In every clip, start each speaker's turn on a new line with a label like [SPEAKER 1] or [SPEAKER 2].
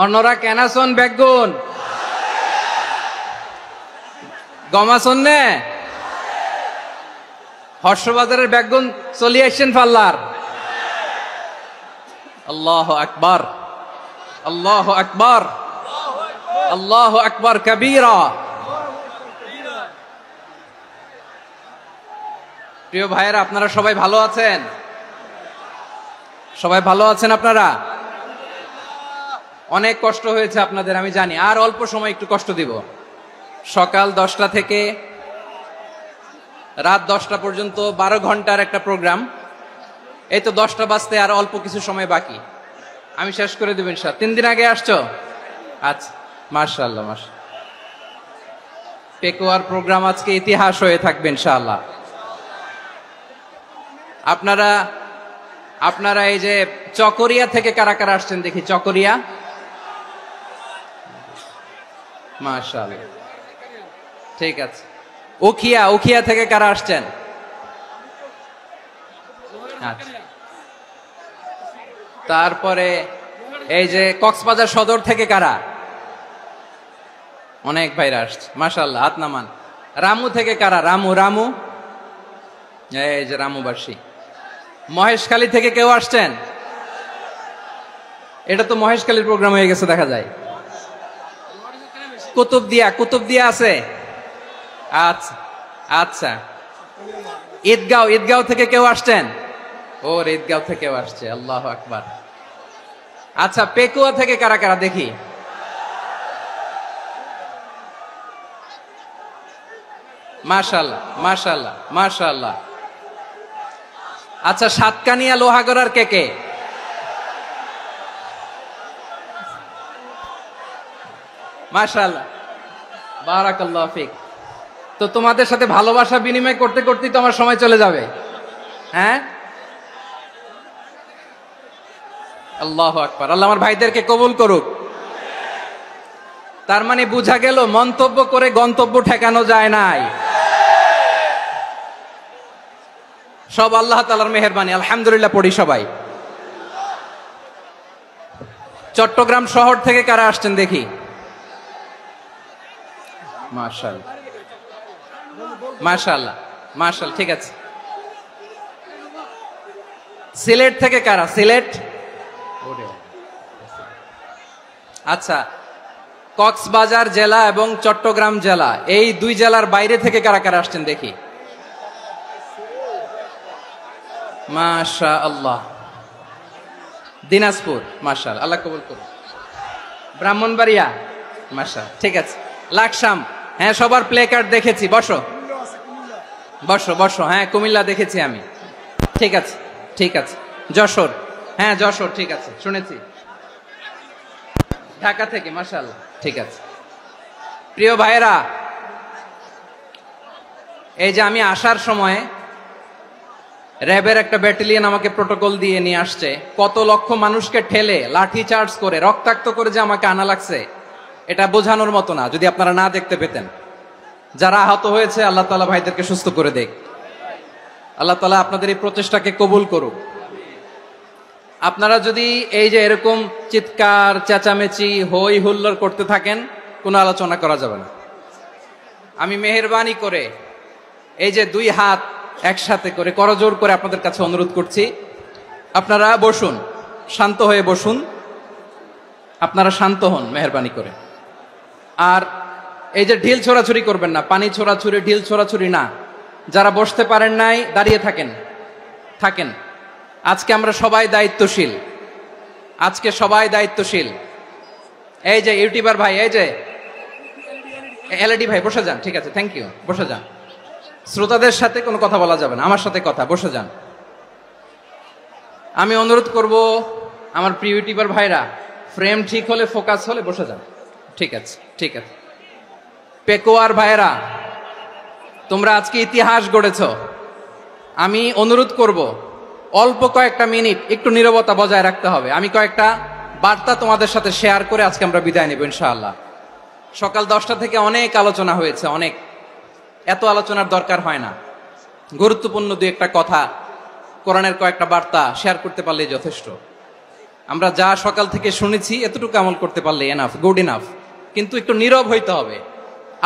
[SPEAKER 1] অন্যরা কেনাসন বেগুন গমাসন নে হর্ষবাজারের বেগুন চলি আসছেন পাল্লার। আল্লাহ আকবার, আল্লাহ আকবার, আল্লাহ আকবার কবীরা। প্রিয় ভাইয়েরা, আপনারা সবাই ভালো আছেন? সবাই ভালো আছেন? আপনারা অনেক কষ্ট হয়েছে আপনাদের, আমি জানি। আর অল্প সময় একটু কষ্ট দিব। সকাল 10টা থেকে রাত 10টা পর্যন্ত 12 ঘন্টার একটা প্রোগ্রাম। এই তো 10টা বাজতে আর অল্প কিছু সময় বাকি, আমি শেষ করে দেব ইনশাআল্লাহ। 3 দিন আগে আসছো? আচ্ছা, মাশাআল্লাহ মাশাআল্লাহ। পেকুয়ার প্রোগ্রাম আজকে ইতিহাস হয়ে থাকবে ইনশাআল্লাহ। আপনারা এই যে চকরিয়া থেকে কারা কারা আসছেন দেখি? চকরিয়া, মাশাআল্লাহ, ঠিক আছে। উখিয়া থেকে কারা আসছেন? আচ্ছা। তারপরে এই যে কক্সবাজার সদর থেকে কারা? অনেক ভাইরা আসছে, মাশাআল্লাহ, হাত নামান। রামু থেকে কারা? রামু, এই যে রামুবাসী। মহেশখালী থেকে কেউ আসছেন? এটা তো মহেশখালীর প্রোগ্রাম হয়ে গেছে দেখা যায়। কুতুবদিয়া আছে? আচ্ছা আচ্ছা। ঈদগাঁও থেকে কেউ আসছেন? ওর ঈদগাঁও থেকেও আসছে, আল্লাহু আকবার। আচ্ছা, পেকুয়া থেকে কারা কারা দেখি? মাশাআল্লাহ মাশাআল্লাহ মাশাআল্লাহ। আচ্ছা, সাতকানিয়া লোহাগড়ার কে? মাশাআল্লাহ, বারাকাল্লাহু ফিক। তো তোমাদের সাথে ভালোবাসা বিনিময় করতে করতেই তো আমার সময় চলে যাবে। হ্যাঁ, আল্লাহু আকবার। আল্লাহ আমার ভাইদেরকে কবুল করুক। তার মানে বুঝা গেল, মন্তব্য করে গন্তব্য ঠেকানো যায় নাই। সব আল্লাহ তাআলার মেহেরবানি, আলহামদুলিল্লাহ পড়ি সবাই। চট্টগ্রাম শহর থেকে কারা আসছেন দেখি? মাশাআল্লাহ মাশাআল্লাহ মাশাআল্লাহ, ঠিক আছে। সিলেট থেকে কারা? সিলেট, আচ্ছা। কক্সবাজার জেলা এবং চট্টগ্রাম জেলা, এই দুই জেলার বাইরে থেকে কারা কারা আসছেন দেখি? মাশাআল্লাহ। দিনাজপুর, মাশাআল্লাহ, আল্লাহ কবুল করুন। ব্রাহ্মণবাড়িয়া, মাশাআল্লাহ, ঠিক আছে। লাকসাম, হ্যাঁ, সবার প্লে কার্ড দেখেছি। বসো বসো বসো। হ্যাঁ, কুমিল্লা দেখেছি আমি, ঠিক আছে ঠিক আছে। যশোর, হ্যাঁ যশোর, ঠিক আছে, শুনেছি। ঢাকা থেকে, মাশাআল্লাহ, ঠিক আছে। প্রিয় ভাইয়েরা, এই যে আমি আসার সময় র্যাবের একটা ব্যাটালিয়ন আমাকে প্রোটোকল দিয়ে নিয়ে আসছে। কত লক্ষ মানুষকে ঠেলে লাঠি চার্জ করে রক্তাক্ত করে যে আমাকে আনা লাগছে, এটা বোঝানোর মতো না, যদি আপনারা না দেখতে পেতেন। যারা আহত হয়েছে, আল্লাহ তাআলা ভাইদেরকে সুস্থ করে দেখ। আল্লাহ তাআলা আপনাদের এই প্রচেষ্টাকে কবুল করুক। আপনারা যদি এই যে এরকম চিৎকার চেঁচামেচি হই হুল্লোড় করতে থাকেন, কোনো আলোচনা করা যাবে না। আমি মেহেরবানি করে এই যে দুই হাত একসাথে করে করজোড় করে আপনাদের কাছে অনুরোধ করছি, আপনারা বসুন, শান্ত হয়ে বসুন। আপনারা শান্ত হন মেহেরবানি করে। আর এই যে ঢিল ছোড়াছুরি করবেন না, পানি ছোড়াছুরি, ঢিল ছোড়াছুরি না। যারা বসতে পারেন নাই, দাঁড়িয়ে থাকেন। আজকে আমরা সবাই দায়িত্বশীল, আজকে সবাই দায়িত্বশীল। এই যে ইউটিউবার ভাই, এই যে এলইডি ভাই, বসে যান, ঠিক আছে, থ্যাংক ইউ, বসে যান। শ্রোতাদের সাথে কোনো কথা বলা যাবে না, আমার সাথে কথা, বসে যান। আমি অনুরোধ করব আমার প্রিয় ইউটিউবার ভাইরা, ফ্রেম ঠিক হলে, ফোকাস হলে বসে যান, ঠিক আছে ঠিক আছে। পেকুয়ার ভাইরা, তোমরা আজকে ইতিহাস গড়েছ। আমি অনুরোধ করব, অল্প কয়েকটা মিনিট একটু নীরবতা বজায় রাখতে হবে। আমি কয়েকটা বার্তা তোমাদের সাথে শেয়ার করে আজকে আমরা বিদায় নেব ইনশাআল্লাহ। সকাল 10টা থেকে অনেক আলোচনা হয়েছে, অনেক, এত আলোচনার দরকার হয় না। গুরুত্বপূর্ণ দুই একটা কথা, কোরআনের কয়েকটা বার্তা শেয়ার করতে পারলেই যথেষ্ট। আমরা যা সকাল থেকে শুনেছি এতটুকু আমল করতে পারলে এনাফ, গুড ইনাফ। কিন্তু একটু নীরব হইতে হবে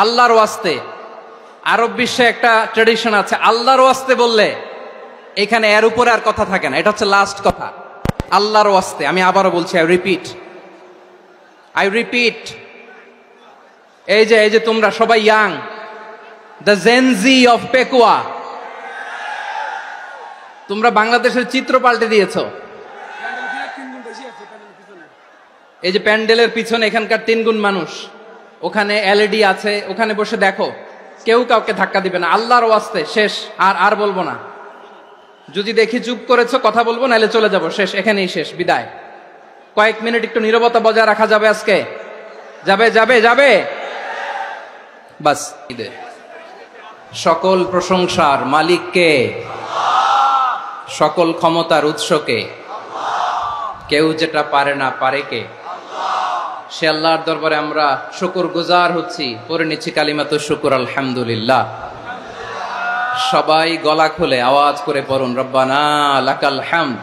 [SPEAKER 1] আল্লাহর ওয়াস্তে। আরব বিশ্বে একটা ট্রেডিশন আছে, আল্লাহর ওয়াস্তে বললে এখানে এর উপরে আর কথা থাকে না, এটা হচ্ছে লাস্ট কথা। আল্লাহর ওয়াস্তে, আমি আবারও বলছি, আই রিপিট, এই যে তোমরা সবাই young, the Gen Z of Pekua, তোমরা বাংলাদেশের চিত্র পাল্টে দিয়েছো। এই যে প্যান্ডেলের পিছনে এখানকার 3 গুণ মানুষ, ওখানে এলইডি আছে, ওখানে বসে দেখো, কেউ কাউকে ধাক্কা দিবে না। আল্লাহর ওয়াস্তে শেষ, আর বলবো না। যদি দেখি চুপ করেছো, কথা বলবো, নাহলে চলে যাব, শেষ, এখানেই শেষ, বিদায়। কয়েক মিনিট একটু নীরবতা বজায় রাখা যাবে আজকে? যাবে বাস। সকল প্রশংসার মালিককে, সকল ক্ষমতার উৎসকে, কেউ যেটা পারে না পারে কে? সে আল্লাহর দরবারে আমরা শুকরগুজার হচ্ছি। পড়ে নিচ্ছি কালিমাতুশ শুকর, আলহামদুলিল্লাহ। সবাই গলা খুলে আওয়াজ করে পড়ুন, রব্বানা লাকাল হামদ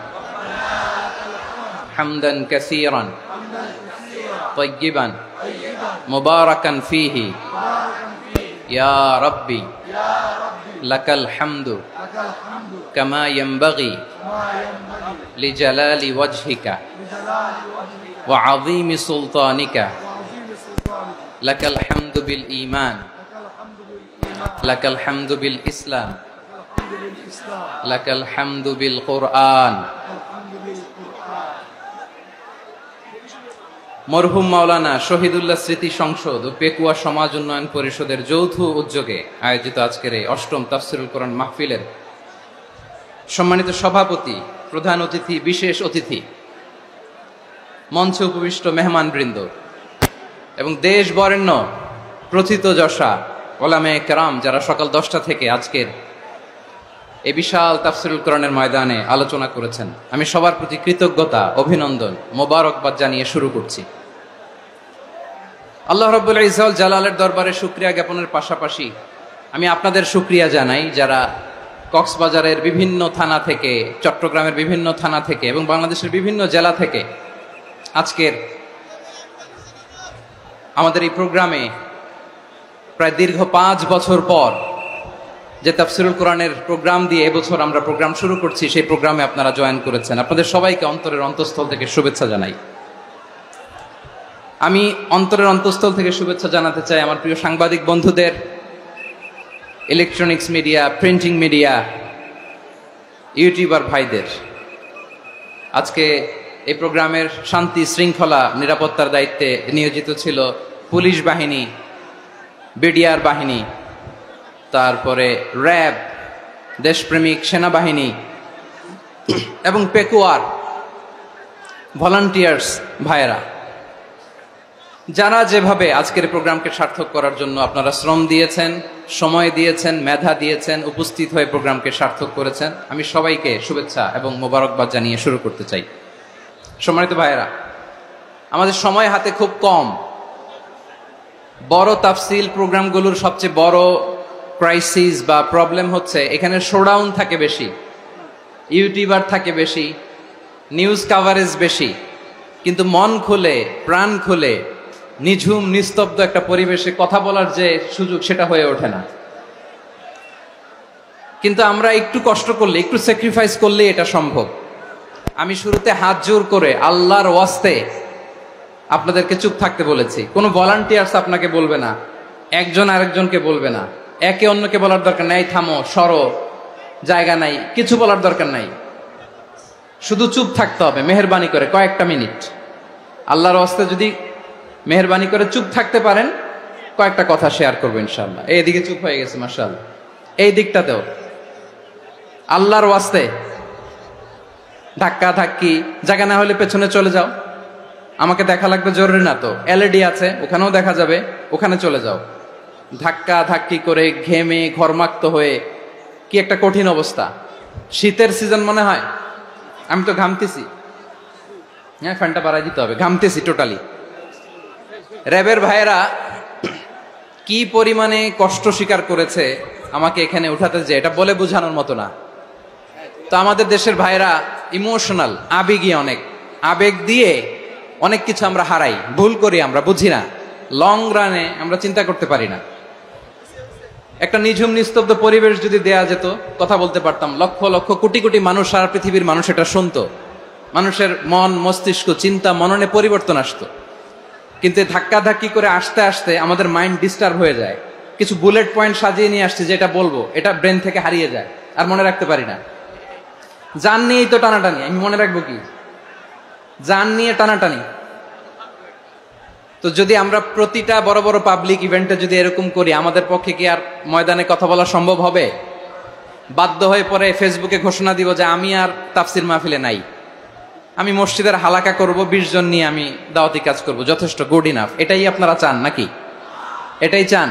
[SPEAKER 1] হামদান কাসীরান তাইয়্যিবান মুবারাকান ফীহি ইয়া রাব্বি লাকাল হামদু কামা ইয়ানবাগি লিজালালি ওয়াজহিকা ওয়া আযীমি সুলতানিকা লাকাল হামদু বিল ঈমান লাকাল হামদু বিল ইসলাম লাকাল হামদু বিল কুরআন। মরহুম মাওলানা শহীদুল্লাহ স্মৃতি সংসদ ও পেকুয়া সমাজ উন্নয়ন পরিষদের যৌথ উদ্যোগে আয়োজিত আজকের এই ৮ম তাফসীরুল কোরআন মাহফিলের সম্মানিত সভাপতি, প্রধান অতিথি, বিশেষ অতিথি, মঞ্চে উপবিষ্ট মেহমানবৃন্দ এবং দেশ বরেণ্য প্রথিতযশা ওলামায়ে কেরাম যারা সকাল 10টা থেকে আজকের এই বিশাল তাফসীরুল কোরআনের ময়দানে আলোচনা করেছেন, আমি সবার প্রতি কৃতজ্ঞতা, অভিনন্দন, মোবারকবাদ জানিয়ে শুরু করছি। আল্লাহ রাব্বুল ইজ্জত জালালের দরবারে শুকরিয়া জ্ঞাপনের পাশাপাশি আমি আপনাদের শুকরিয়া জানাই যারা কক্সবাজারের বিভিন্ন থানা থেকে, চট্টগ্রামের বিভিন্ন থানা থেকে এবং বাংলাদেশের বিভিন্ন জেলা থেকে আজকের আমাদের এই প্রোগ্রামে প্রায় দীর্ঘ 5 বছর পর যে তাফসীরুল কোরআনের প্রোগ্রাম দিয়ে এবছর আমরা প্রোগ্রাম শুরু করছি, সেই প্রোগ্রামে আপনারা জয়েন করেছেন। আপনাদের সবাইকে অন্তরের অন্তঃস্থল থেকে শুভেচ্ছা জানাই। আমি অন্তরের অন্তঃস্থল থেকে শুভেচ্ছা জানাতে চাই আমার প্রিয় সাংবাদিক বন্ধুদের, electronics media, printing media, YouTuber ভাইদের। আজকে এই প্রোগ্রামের শান্তি শৃঙ্খলা নিরাপত্তার দায়িত্বে নিয়োজিত ছিল পুলিশ বাহিনী, বিডিআর বাহিনী, তারপরে র্যাব, দেশপ্রেমিক সেনাবাহিনী এবং পেকুয়ার ভলান্টিয়ার্স ভাইয়েরা, যারা যেভাবে আজকের প্রোগ্রামকে সার্থক করার জন্য আপনারা শ্রম দিয়েছেন, সময় দিয়েছেন, মেধা দিয়েছেন, উপস্থিত হয়ে প্রোগ্রামকে সার্থক করেছেন, আমি সবাইকে শুভেচ্ছা এবং মোবারকবাদ জানিয়ে শুরু করতে চাই। সম্মানিত ভাইয়েরা, আমাদের সময় হাতে খুব কম। বড় তাফসীল প্রোগ্রামগুলোর সবচেয়ে বড় ক্রাইসিস বা প্রবলেম হচ্ছে এখানে শোডাউন থাকে বেশি, ইউটিউবার থাকে বেশি, নিউজ কাভারেজ বেশি, কিন্তু মন খুলে, প্রাণ খুলে, নিঝুম নিস্তব্ধ একটা পরিবেশে কথা বলার যে সুযোগ, সেটা হয়ে ওঠে না। কিন্তু আমরা একটু কষ্ট করলে, একটু স্যাক্রিফাইস করলে এটা সম্ভব। আমি শুরুতে হাত জোর করে আল্লাহর ওয়াস্তে আপনাদেরকে চুপ থাকতে বলেছি। কোনো ভলান্টিয়ার্স আপনাকে বলবে না, একজন আরেকজনকে বলবে না, একে অন্যকে বলার দরকার নাই, থামো, সরো, জায়গা নাই, কিছু বলার দরকার নাই, শুধু চুপ থাকতে হবে মেহেরবানি করে কয়েকটা মিনিট। আল্লাহর ওয়াস্তে যদি মেহেরবানি করে চুপ থাকতে পারেন, কয়েকটা কথা শেয়ার করবো ইনশাআল্লাহ। এইদিকে চুপ হয়ে গেছে মাশাআল্লাহ, এই দিকটাতেও আল্লাহর ওয়াস্তে ধাক্কা ধাক্কি, জায়গা না হলে পেছনে চলে যাও, আমাকে দেখা লাগবে জরুরি না তো, এলইডি আছে ওখানেও দেখা যাবে, ওখানে চলে যাও। ধাক্কা ধাক্কি করে ঘেমে ঘরমাক্ত হয়ে কি একটা কঠিন অবস্থা। শীতের সিজন মনে হয়, আমি তো ঘামতেছি, হ্যাঁ ফ্যানটা বাড়াই দিতে হবে, ঘামতেছি টোটালি। র্যাবের ভাইয়েরা কি পরিমাণে কষ্ট স্বীকার করেছে আমাকে এখানে উঠাতে, যে এটা বলে বোঝানোর মতো না। তো আমাদের দেশের ভাইয়েরা ইমোশনাল, আবেগী অনেক। আবেগ দিয়ে অনেক কিছু আমরা হারাই, ভুল করি, আমরা বুঝি না, লং রানে আমরা চিন্তা করতে পারি না। একটা নিঝুম নিস্তব্ধ পরিবেশ যদি দেয়া যেত, কথা বলতে পারতাম, লক্ষ লক্ষ কোটি কোটি মানুষ, সারা পৃথিবীর মানুষ এটা শুনতো, মানুষের মন মস্তিষ্ক চিন্তা মননে পরিবর্তন আসতো। কিন্তু ধাক্কাধাক্কি করে আসতে আসতে আমাদের মাইন্ড ডিস্টার্ব হয়ে যায়। কিছু বুলেট পয়েন্ট সাজিয়ে নিয়ে আসছে, যেটা বলবো এটা ব্রেন থেকে হারিয়ে যায়, আর মনে রাখতে পারি না। জান নিয়েই তো টানাটানি, আমি মনে রাখবো কি? জান নিয়ে টানাটানি। তো যদি আমরা প্রতিটা বড় বড় পাবলিক ইভেন্টে যদি এরকম করি, আমাদের পক্ষে কি আর ময়দানে কথা বলা সম্ভব হবে? বাধ্য হয়ে পরে ফেসবুকে ঘোষণা দিব যে আমি আর তাফসির মাহফিলে নাই, আমি মসজিদের হালাকা করব, 20 জন নিয়ে আমি দাওয়াতি কাজ করব, যথেষ্ট, গুড ইনাফ। এটাই আপনারা চান নাকি? এটাই চান?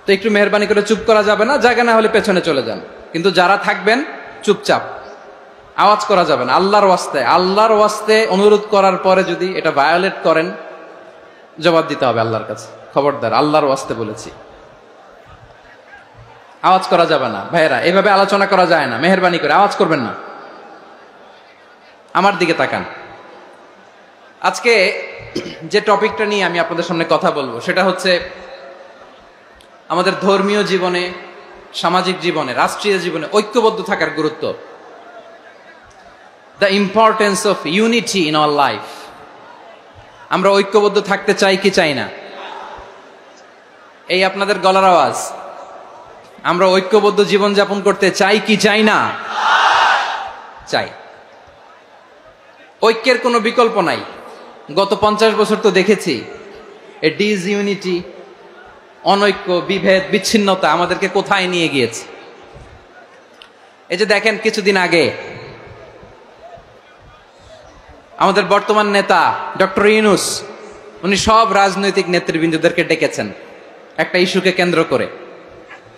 [SPEAKER 1] তো একটু মেহরবানি করে চুপ করা যাবে না, জায়গা না হলে পেছনে চলে যান। কিন্তু যারা থাকবেন চুপচাপ, আওয়াজ করা যাবে না। আল্লাহর ওয়াস্তে, আল্লাহর ওয়াস্তে অনুরোধ করার পরে যদি এটা ভায়োলেট করেন, জবাব দিতে হবে আল্লাহর কাছে। খবরদার, আল্লাহর ওয়াস্তে বলেছি, আওয়াজ করা যাবে না। ভাইয়েরা, এভাবে আলোচনা করা যায় না, মেহরবানি করে আওয়াজ করবেন না। আমার দিকে তাকান। আজকে যে টপিকটা নিয়ে আমি আপনাদের সামনে কথা বলবো, সেটা হচ্ছে আমাদের ধর্মীয় জীবনে, সামাজিক জীবনে, রাষ্ট্রীয় জীবনে ঐক্যবদ্ধ থাকার গুরুত্ব। The importance of unity in our life. আমরা ঐক্যবদ্ধ থাকতে চাই কি চাই না? এই আপনাদের গলার আওয়াজ। আমরা ঐক্যবদ্ধ জীবন যাপন করতে চাই কি চাই না? চাই। ঐক্যের কোনো বিকল্প নাই। গত 50 বছর তো দেখেছি এ ডিসইউনিটি, অনৈক্য, বিভেদ, বিচ্ছিন্নতা আমাদেরকে কোথায় নিয়ে গিয়েছে। এই যে দেখেন, কিছুদিন আগে আমাদের বর্তমান নেতা ডক্টর ইউনূস, উনি সব রাজনৈতিক নেতৃবৃন্দদেরকে ডেকেছেন একটা ইস্যুকে কেন্দ্র করে।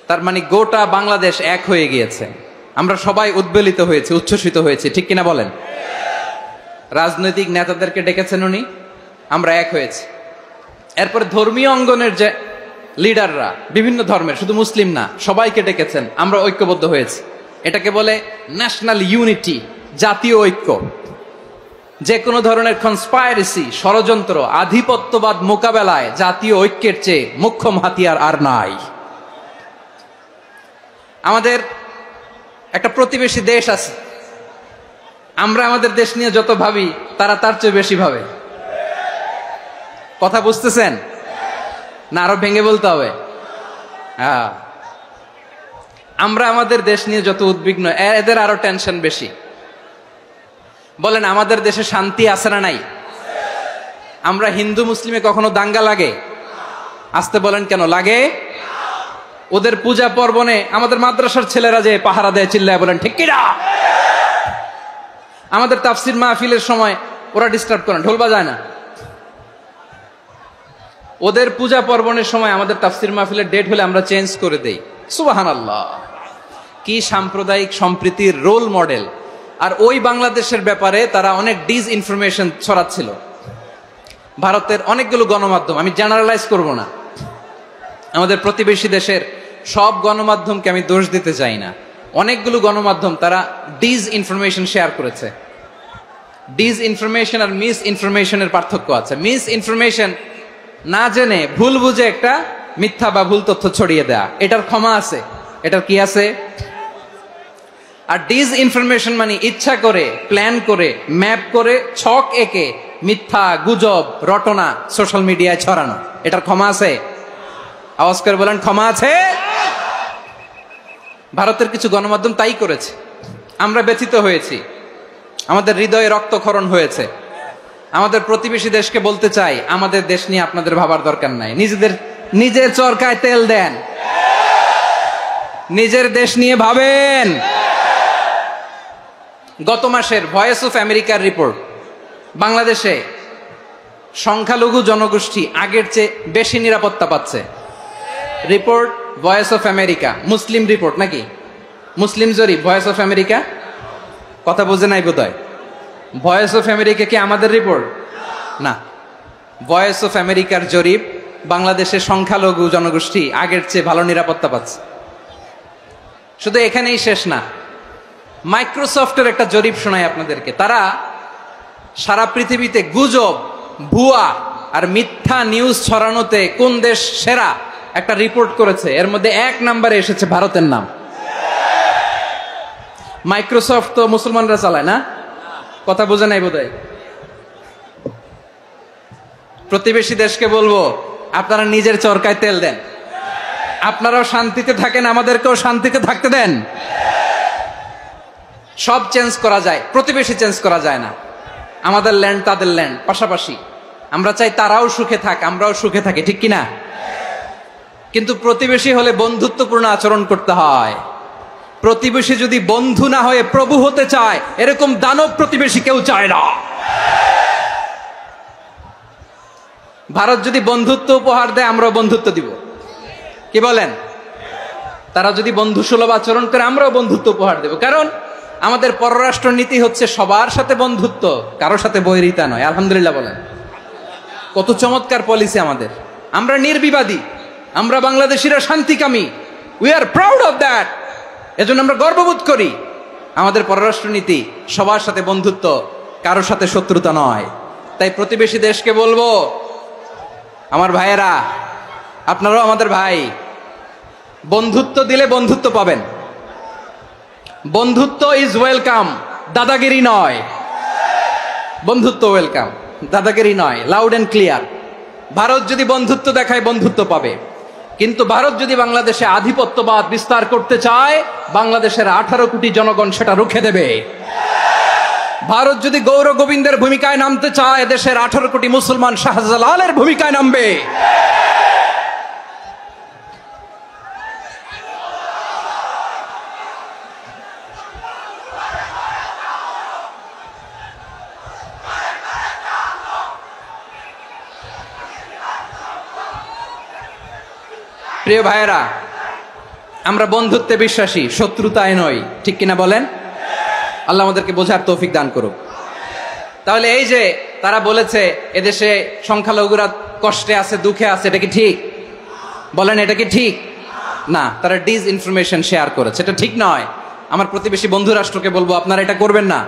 [SPEAKER 1] তার মানে গোটা বাংলাদেশ এক হয়ে গিয়েছে। আমরা সবাই উদ্বেলিত হয়েছি, উচ্ছ্বসিত হয়েছি, ঠিক কিনা বলেন? রাজনৈতিক নেতাদেরকে ডেকেছেন উনি, আমরা এক হয়েছি। এরপর ধর্মীয় অঙ্গনের যে লিডাররা, বিভিন্ন ধর্মের, শুধু মুসলিম না, সবাইকে ডেকেছেন, আমরা ঐক্যবদ্ধ হয়েছি। এটাকে বলে ন্যাশনাল ইউনিটি, জাতীয় ঐক্য। যে কোনো ধরনের কনস্পাইরেসি, ষড়যন্ত্র, আধিপত্যবাদ মোকাবেলায় জাতীয় ঐক্যের চেয়ে মোক্ষম হাতিয়ার আর নাই। আমাদের একটা প্রতিবেশী দেশ আছে, আমরা আমাদের দেশ নিয়ে যত ভাবি, তারা তার চেয়ে বেশি ভাবে। কথা বুঝতেছেন না? আরো ভেঙে বলতে হবে। হ্যাঁ, আমরা আমাদের দেশ নিয়ে যত উদ্বিগ্ন, এদের আরো টেনশন বেশি। বলেন, আমাদের দেশে শান্তি আছে না নাই? আমরা হিন্দু মুসলিমে কখনো দাঙ্গা লাগে? আসতে বলেন, কেন লাগে? ওদের পূজা পর্বণে আমাদের মাদ্রাসার ছেলেরা যে পাহারা দেয়, চিল্লায় বলেন ঠিক কিনা? আমাদের তাফসির মাহফিলের সময় ওরা ডিস্টার্ব করে, ঢোল বাজায় না। ওদের পূজা পর্বণের সময় আমাদের তাফসির মাহফিলের ডেট হলে আমরা চেঞ্জ করে দেই। সুবহানাল্লাহ, কি সাম্প্রদায়িক সম্প্রীতির রোল মডেল। আর ওই বাংলাদেশের ব্যাপারে তারা অনেক ডিসইনফরমেশন ছড়াচ্ছিল। ভারতের অনেকগুলো গণমাধ্যম, আমি জেনারেলাইজ করব না, আমাদের প্রতিবেশী দেশের সব গণমাধ্যমকে আমি দোষ দিতে চাই না, অনেকগুলো গণমাধ্যম তারা ডিসইনফরমেশন শেয়ার করেছে। ডিসইনফরমেশন আর মিস ইনফরমেশনের পার্থক্য আছে। মিস ইনফরমেশন না জেনে ভুল বুঝে একটা মিথ্যা বা ভুল তথ্য ছড়িয়ে দেয়া, এটার ক্ষমা আছে, এটার কি আছে? আর ডিসইনফরমেশন মানে ইচ্ছা করে, প্ল্যান করে, ম্যাপ করে, ছক এঁকে মিথ্যা, গুজব, রটনা সোশ্যাল মিডিয়ায় ছড়ানো, এটার ক্ষমা আছে? আওয়াজ করে বলেন, ক্ষমা আছে? ভারতের কিছু গণমাধ্যম তাই করেছে। আমরা ব্যথিত হয়েছি, আমাদের হৃদয়ে রক্তক্ষরণ হয়েছে। আমাদের প্রতিবেশী দেশকে বলতে চাই, আমাদের দেশ নিয়ে আপনাদের ভাবার দরকার নাই। নিজের চরকায় তেল দেন, নিজের দেশ নিয়ে ভাবেন। গত মাসের ভয়েস অফ আমেরিকার রিপোর্ট, বাংলাদেশে সংখ্যালঘু জনগোষ্ঠী আগের চেয়ে বেশি নিরাপত্তা পাচ্ছে। Report voice of America, Muslim report নাকি? মুসলিম জরিপ, ভয়েস অফ আমেরিকা। কথা বোঝে নাই বোধহয়। ভয়েস অফ আমেরিকা কি আমাদের রিপোর্ট? না, ভয়েস অফ আমেরিকার জরিপ, বাংলাদেশের সংখ্যালঘু জনগোষ্ঠী আগের চেয়ে ভালো নিরাপত্তা পাচ্ছে। শুধু এখানেই শেষ না, মাইক্রোসফটের একটা জরিপ শোনাই আপনাদেরকে। তারা সারা পৃথিবীতে গুজব, ভুয়া আর মিথ্যা নিউজ ছড়ানোতে কোন দেশ সেরা একটা রিপোর্ট করেছে, এর মধ্যে 1 নম্বরে এসেছে ভারতের নাম। মাইক্রোসফট তো মুসলমানরা চালায় না, কথা বোঝে নাই বোধহয়। প্রতিবেশী দেশকে বলবো, আপনারা নিজের চরকায় তেল দেন, আপনারাও শান্তিতে থাকেন, আমাদেরকেও শান্তিতে থাকতে দেন। সব চেঞ্জ করা যায়, প্রতিবেশী চেঞ্জ করা যায় না। আমাদের ল্যান্ড তাদের ল্যান্ড পাশাপাশি, আমরা চাই তারাও সুখে থাক, আমরাও সুখে থাকি, ঠিক কিনা? কিন্তু প্রতিবেশী হলে বন্ধুত্বপূর্ণ আচরণ করতে হয়। প্রতিবেশী যদি বন্ধু না হয়ে প্রভু হতে চায়, এরকম দানব প্রতিবেশী কেউ চায় না। ভারত যদি বন্ধুত্ব উপহার দেয়, আমরাও বন্ধুত্ব দিব, কি বলেন? তারা যদি বন্ধু সুলভ আচরণ করে, আমরাও বন্ধুত্ব উপহার দেব। কারণ আমাদের পররাষ্ট্র নীতি হচ্ছে সবার সাথে বন্ধুত্ব, কারোর সাথে বৈরিতা নয়। আলহামদুলিল্লাহ বলেন, কত চমৎকার পলিসি আমাদের। আমরা নির্বিবাদী, আমরা বাংলাদেশিরা শান্তিকামী, we are proud of that. এজন্য আমরা গর্ববোধ করি। আমাদের পররাষ্ট্র নীতি সবার সাথে বন্ধুত্ব, কারোর সাথে শত্রুতা নয়। তাই প্রতিবেশী দেশকে বলবো, আমার ভাইয়েরা, আপনারাও আমাদের ভাই, বন্ধুত্ব দিলে বন্ধুত্ব পাবেন। বন্ধুত্ব ইজ ওয়েলকাম, দাদাগিরি নয়। বন্ধুত্ব ওয়েলকাম, দাদাগিরি নয়, লাউড এন্ড ক্লিয়ার। ভারত যদি বন্ধুত্ব দেখায়, বন্ধুত্ব পাবে। কিন্তু ভারত যদি বাংলাদেশে আধিপত্যবাদ বিস্তার করতে চায়, বাংলাদেশের 18 কোটি জনগণ সেটা রুখে দেবে। ভারত যদি গৌর গোবিন্দের ভূমিকায় নামতে চায়, দেশের 18 কোটি মুসলমান শাহজালালের ভূমিকায় নামবে। প্রিয় ভাইয়েরা, আমরা বন্ধুত্বে বিশ্বাসী, শত্রুতায় নয়, ঠিক কিনা বলেন? আল্লাহ আমাদেরকে বোঝার তৌফিক দান করুক। তাহলে এই যে তারা বলেছে এদেশে সংখ্যালঘুরা কষ্টে আছে, দুঃখে আছে, এটা কি ঠিক? বলেন, এটা কি ঠিক? না, তারা ডিস ইনফরমেশন শেয়ার করেছে, এটা ঠিক নয়। আমার প্রতিবেশী বন্ধু রাষ্ট্রকে বলবো, আপনারা এটা করবেন না,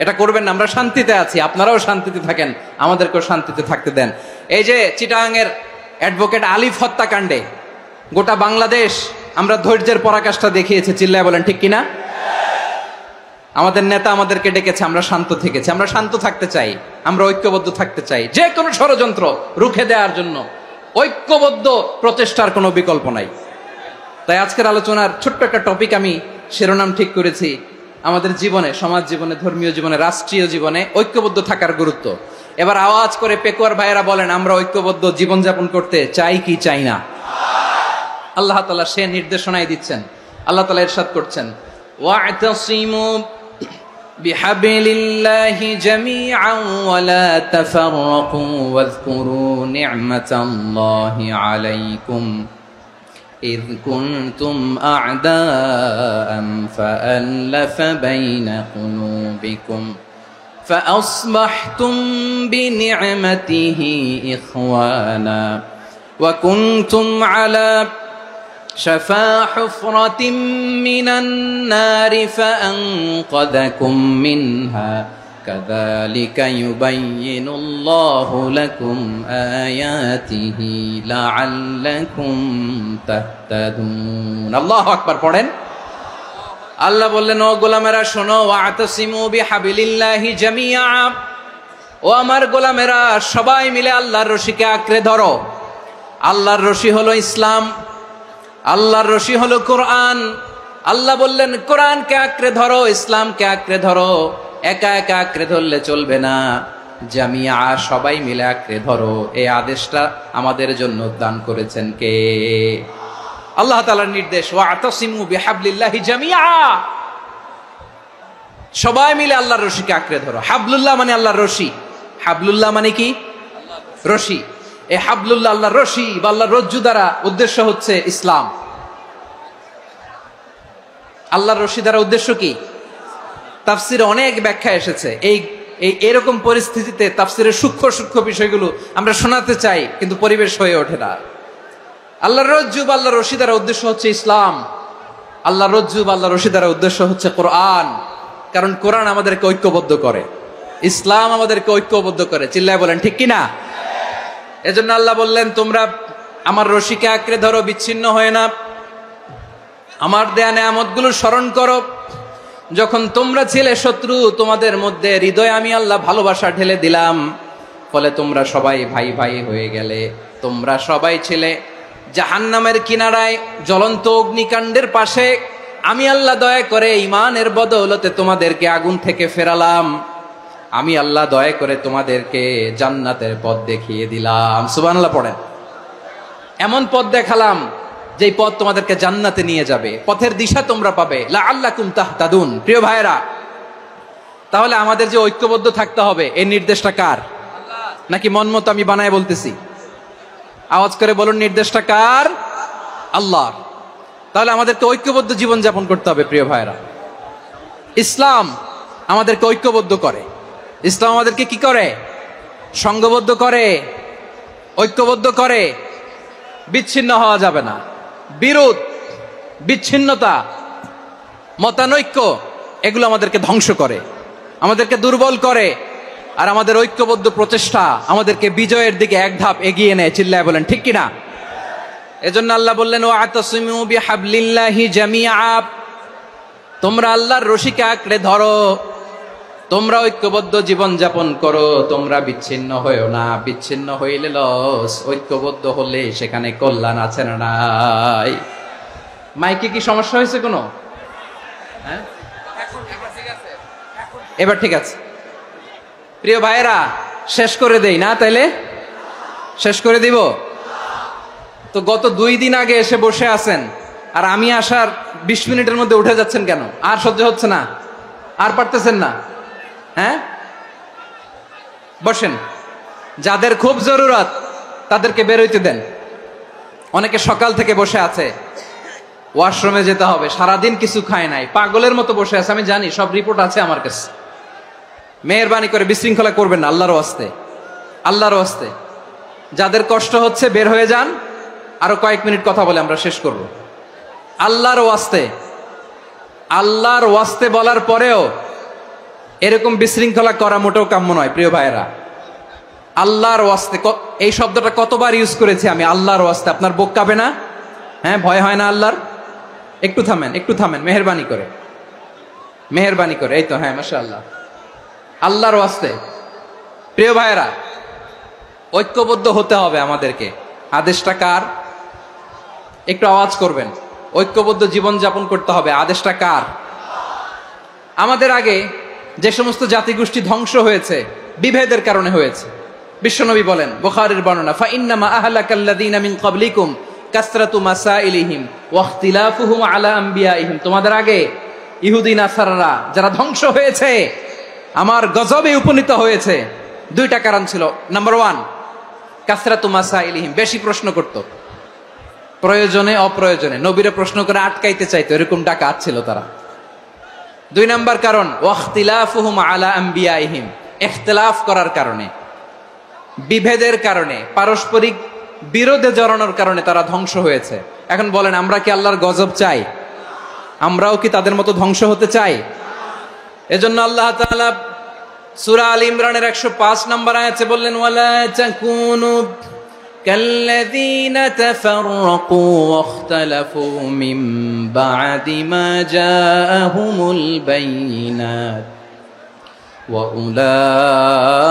[SPEAKER 1] এটা করবেন না। আমরা শান্তিতে আছি, আপনারাও শান্তিতে থাকেন, আমাদেরকেও শান্তিতে থাকতে দেন। এই যে চিটাগাংয়ের অ্যাডভোকেট আলিফ হত্যাকাণ্ডে গোটা বাংলাদেশ আমরা ধৈর্যের পরাকাষ্ঠা দেখিয়েছে, চিল্লায় বলেন ঠিক কিনা? আমাদের নেতা আমাদেরকে ডেকেছে, আমরা শান্ত থেকেছি। আমরা শান্ত থাকতে চাই, আমরা ঐক্যবদ্ধ থাকতে চাই। যে কোনো ষড়যন্ত্র রুখে দেওয়ার জন্য ঐক্যবদ্ধ প্রচেষ্টার কোনো বিকল্প নাই। তাই আজকের আলোচনার ছোট্ট একটা টপিক আমি শিরোনাম ঠিক করেছি, আমাদের জীবনে, সমাজ জীবনে, ধর্মীয় জীবনে, রাষ্ট্রীয় জীবনে ঐক্যবদ্ধ থাকার গুরুত্ব। এবার আওয়াজ করে পেকুয়ার ভাইয়েরা বলেন, আমরা ঐক্যবদ্ধ জীবনযাপন করতে চাই কি চাই না? আল্লাহ তাআলা সে নির্দেশনাই দিচ্ছেন। আল্লাহ তাআলা ইরশাদ করছেন, ওয়া'তাসিমু বিহাবলিল্লাহি জামিআন ওয়া লা তাফাররাকু ওয়াযকুরু নি'মাতাল্লাহি আলাইকুম إذ كنتم أعداء فألف بين قلوبكم فأصبحتم بنعمته إخوانا وكنتم على شفا حفرة من النار فأنقذكم منها كذلك يبين الله لكم آياته لعلكم تهتدون الله أكبر পড়েন। আল্লাহ বললেন, ও গোলামেরা শোনো, ওয়া'তাসিমু বিহাবিলিল্লাহি জামিআ, ও আমার গোলামেরা সবাই মিলে আল্লাহর রশিকে আঁকড়ে ধরো। আল্লাহর রশি হলো ইসলাম, আল্লাহর রশি হলো কোরআন। আল্লাহ বললেন, কোরআনকে আঁকড়ে ধরো, ইসলামকে আঁকড়ে ধরো। একা একা আঁকড়ে ধরলে চলবে না, জামিয়া, সবাই মিলে আঁকড়ে ধরো। এই আদেশটা আমাদের জন্য দান করেছেন কে? আল্লাহ তাআলার নির্দেশ, ওয়া'তাসিমু বিহাবলিল্লাহি জামিআ, সবাই মিলে আল্লাহর রশিকে আঁকড়ে ধরো। হাবলুল্লাহ মানে আল্লাহর রশি। হাবলুল্লাহ মানে কি? রশি। এই হাবলুল্লাহ, আল্লাহর রশি বা আল্লাহর রজ্জু দ্বারা উদ্দেশ্য হচ্ছে ইসলাম। আল্লাহর রশি দ্বারা উদ্দেশ্য কি? তাফসিরে অনেক ব্যাখ্যা এসেছে। এরকম পরিস্থিতিতে তাফসিরের সূক্ষ্ম সূক্ষ্ম বিষয়গুলো আমরা শোনাতে চাই, কিন্তু পরিবেশ হয়ে ওঠে না। আল্লাহর রজ্জু বা আল্লাহর রশি দ্বারা উদ্দেশ্য হচ্ছে ইসলাম। আল্লাহর রজ্জু বা আল্লাহর রশি দ্বারা উদ্দেশ্য হচ্ছে কোরআন, কারণ কোরআন আমাদেরকে ঐক্যবদ্ধ করে। ইসলাম আমাদেরকে ঐক্যবদ্ধ করে, চিল্লায় বলেন ঠিক কিনা? এজন্য আল্লাহ বললেন, তোমরা আমার রশিকে আঁকড়ে ধরো, বিচ্ছিন্ন হয়ে না, আমার দেয়া নেয়ামতগুলো স্মরণ করো। যখন তোমরা ছিলে শত্রু, তোমাদের মধ্যে হৃদয়ে আমি আল্লাহ ভালোবাসা ঢেলে দিলাম, ফলে তোমরা সবাই ভাই ভাই হয়ে গেলে। তোমরা সবাই ছিলে জাহান্নামের কিনারায়, জ্বলন্ত অগ্নিকাণ্ডের পাশে। আমি আল্লাহ দয়া করে ঈমানের বদৌলতে তোমাদেরকে আগুন থেকে ফেরালাম। আমি আল্লাহ দয়া করে তোমাদেরকে জান্নাতের পথ দেখিয়ে দিলাম। সুবহানাল্লাহ পড়েন। এমন পথ দেখালাম যেই পথ তোমাদেরকে জান্নাতে নিয়ে যাবে, পথের দিশা তোমরা পাবে। লাআল্লাকুম তাহতাদুন। প্রিয় ভাইরা, তাহলে আমাদের যে ঐক্যবদ্ধ থাকতে হবে, এই নির্দেশটা কার? নাকি মন মতো আমি বানায় বলতেছি? আওয়াজ করে বলুন, নির্দেশটা কার? আল্লাহর। তাহলে আমাদেরকে ঐক্যবদ্ধ জীবন যাপন করতে হবে। প্রিয় ভাইরা, ইসলাম আমাদেরকে ঐক্যবদ্ধ করে। ইসলাম আমাদেরকে কি করে? সংঘবদ্ধ করে, ঐক্যবদ্ধ করে। বিচ্ছিন্ন হওয়া যাবে না। বিরোধ, বিচ্ছিন্নতা, মতানৈক্য, এগুলো আমাদেরকে ধ্বংস করে, আমাদেরকে দুর্বল করে। আর আমাদের ঐক্যবদ্ধ প্রচেষ্টা আমাদেরকে বিজয়ের দিকে এক ধাপ এগিয়ে নেয়। চিল্লায় বলেন ঠিক কিনা? এজন্য আল্লাহ বললেন, ওয়াতাসিমু বিহাবলিল্লাহি জামিআ। তোমরা আল্লাহর রশিকে আঁকড়ে ধরো, তোমরা ঐক্যবদ্ধ জীবন যাপন করো, তোমরা বিচ্ছিন্ন হয়েও না। বিচ্ছিন্ন হইলে লস, ঐক্যবদ্ধ হলে সেখানে কল্যাণ আছে না নাই? মাইকে কি সমস্যা হয়েছে কোনো? হ্যাঁ, এবার ঠিক আছে। প্রিয় ভাইয়েরা, শেষ করে দেই না? তাইলে শেষ করে দিব তো। গত 2 দিন আগে এসে বসে আছেন, আর আমি আসার 20 মিনিটের মধ্যে উঠে যাচ্ছেন কেন? আর সহ্য হচ্ছে না? আর পারতেছেন না? হ্যাঁ, বসেন। যাদের খুব জরুরত তাদেরকে বের হইতে দেন। অনেকে সকাল থেকে বসে আছে, ওয়াশরুমে যেতে হবে, সারাদিন কিছু খায় নাই, পাগলের মতো বসে আছে। আমি জানি, সব রিপোর্ট আছে আমার কাছে। মেহেরবানি করে বিশৃঙ্খলা করবেন না, আল্লাহর ওয়াস্তে, আল্লাহর ওয়াস্তে। যাদের কষ্ট হচ্ছে বের হয়ে যান। আরো কয়েক মিনিট কথা বলে আমরা শেষ করব। আল্লাহর ওয়াস্তে, আল্লাহর ওয়াস্তে বলার পরেও এরকম বিশৃঙ্খলা করা মোটেও কাম্য নয়। প্রিয় ভাইয়েরা, আল্লাহর ওয়াস্তে, এই শব্দটা কতবার ইউজ করেছি আমি, আল্লাহর ওয়াস্তে। আপনার বুক কাঁপে না? হ্যাঁ, ভয় হয় না আল্লাহর? একটু থামেন, একটু থামেন, মেহেরবানি করে, মেহেরবানি করে। এই তো, হ্যাঁ, মাশাআল্লাহ। আল্লাহর ওয়াস্তে প্রিয় ভাইয়েরা, ঐক্যবদ্ধ হতে হবে আমাদেরকে। আদেশটা কার? একটু আওয়াজ করবেন। ঐক্যবদ্ধ জীবন যাপন করতে হবে, আদেশটা কার? আমাদের আগে যে সমস্ত জাতিগোষ্ঠী ধ্বংস হয়েছে, বিভেদের কারণে হয়েছে। বিশ্বনবী বলেন, বুখারীর বর্ণনা, ফাইন্নামা আহলাকাল্লাযীনা মিন ক্বাবলিকুম কাসরাতু মাসাইলিহিম ওয়া ইখতিলাফুহুম আলা আম্বিয়াইহিম। তোমাদের আগে ইহুদি নাসারারা যারা ধ্বংস হয়েছে, আমার গজবে উপনীত হয়েছে, 2টা কারণ ছিল। নাম্বার 1, কাসরাতু মাসাইলিহিম, বেশি প্রশ্ন করত, প্রয়োজনে অপ্রয়োজনে নবীরে প্রশ্ন করে আটকাইতে চাইতো, এরকম ডাকাত ছিল তারা। 2 নাম্বার কারণ, ওয়া ইখতিলাফুহুম আলা আম্বিয়াইহিম, ইখতিলাফ করার কারণে, বিভেদের কারণে, পারস্পরিক বিরোধে জড়ানোর কারণে তারা ধ্বংস হয়েছে। এখন বলেন, আমরা কি আল্লাহর গজব চাই? আমরাও কি তাদের মতো ধ্বংস হতে চাই? এজন্য আল্লাহ তাআলা সূরা আল ইমরানের 105 নম্বর আয়াতে বললেন, ওয়ালা তাকুনু কাল্লাযীনা তাফাররাকু ওয়াখতালাফু মিন বা'দি মা জাআহুমুল বাইয়িনাত ওয়া উলাইকা